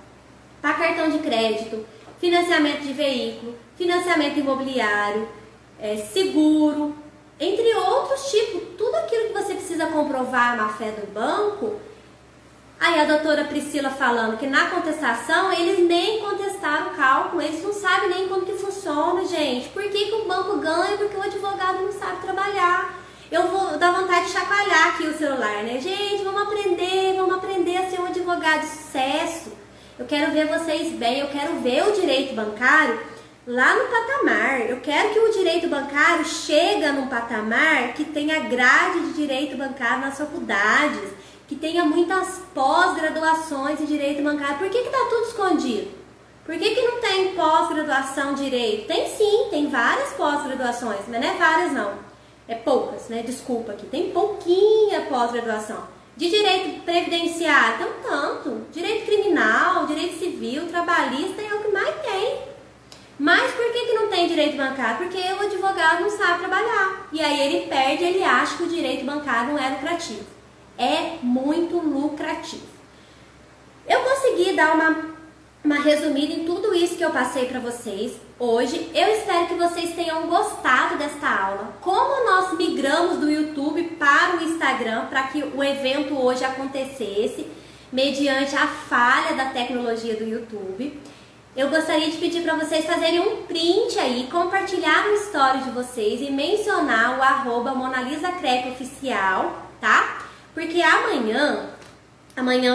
Para cartão de crédito, financiamento de veículo, financiamento imobiliário, seguro, entre outros tipos, tudo aquilo que você precisa comprovar a má-fé do banco. Aí a doutora Priscila falando que na contestação eles nem contestaram o cálculo, eles não sabem nem como que funciona, gente. Por que o banco ganha? Porque o advogado não sabe trabalhar. Eu vou dar vontade de chacoalhar aqui o celular, né? Gente, vamos aprender a ser um advogado de sucesso. Eu quero ver vocês bem, eu quero ver o direito bancário lá no patamar. Eu quero que o direito bancário chegue num patamar que tenha grade de direito bancário nas faculdades, que tenha muitas pós-graduações de direito bancário. Por que está tudo escondido? Por que não tem pós-graduação de direito? Tem sim, tem várias pós-graduações, mas não é várias não, é poucas, né? Desculpa aqui, tem pouquinha pós-graduação. De direito previdenciário, então tanto. Direito criminal, direito civil, trabalhista é o que mais tem. Mas por que não tem direito bancário? Porque o advogado não sabe trabalhar. E aí ele perde, ele acha que o direito bancário não é lucrativo. É muito lucrativo. Eu consegui dar uma uma resumida em tudo isso que eu passei para vocês hoje. Eu espero que vocês tenham gostado desta aula. Como nós migramos do YouTube para o Instagram para que o evento hoje acontecesse, mediante a falha da tecnologia do YouTube. Eu gostaria de pedir para vocês fazerem um print aí, compartilhar no story de vocês e mencionar o @MonalisaCrepeOficial, tá? Porque amanhã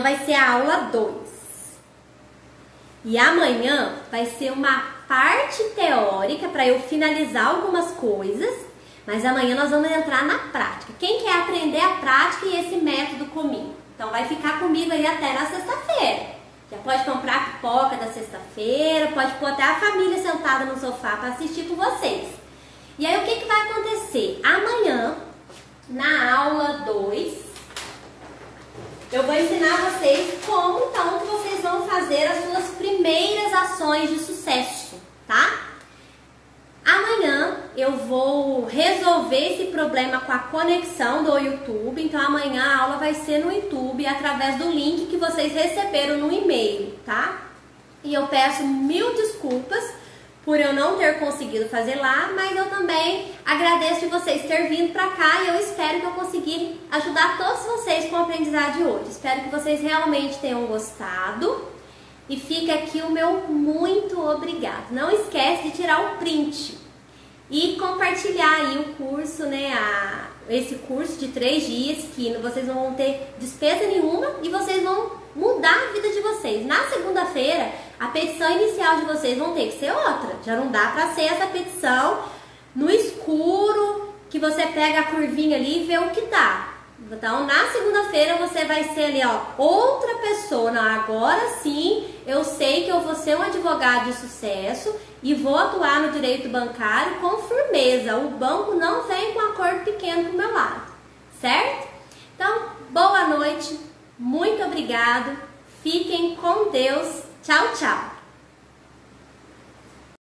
vai ser a aula 2. E amanhã vai ser uma parte teórica para eu finalizar algumas coisas, mas amanhã nós vamos entrar na prática. Quem quer aprender a prática e esse método comigo? Então vai ficar comigo aí até na sexta-feira. Já pode comprar a pipoca da sexta-feira, pode pôr até a família sentada no sofá para assistir com vocês. E aí o que vai acontecer? Amanhã, na aula 2, eu vou ensinar vocês como então que vocês vão fazer as suas primeiras ações de sucesso, tá? Amanhã eu vou resolver esse problema com a conexão do YouTube, então amanhã a aula vai ser no YouTube através do link que vocês receberam no e-mail, tá? E eu peço mil desculpas por eu não ter conseguido fazer lá, mas eu também agradeço de vocês ter vindo pra cá e eu espero que eu consegui ajudar todos vocês com o aprendizado de hoje. Espero que vocês realmente tenham gostado. E fica aqui o meu muito obrigado. Não esquece de tirar o print e compartilhar aí o curso, né? Esse curso de 3 dias que vocês não vão ter despesa nenhuma e vocês vão mudar a vida de vocês. Na segunda-feira, a petição inicial de vocês vão ter que ser outra. Já não dá pra ser essa petição no escuro, que você pega a curvinha ali e vê o que dá. Então, na segunda-feira você vai ser ali, ó, outra pessoa. Não, agora sim, eu sei que eu vou ser um advogado de sucesso e vou atuar no direito bancário com firmeza. O banco não vem com um acordo pequeno pro meu lado, certo? Então, boa noite, muito obrigado, fiquem com Deus, tchau, tchau.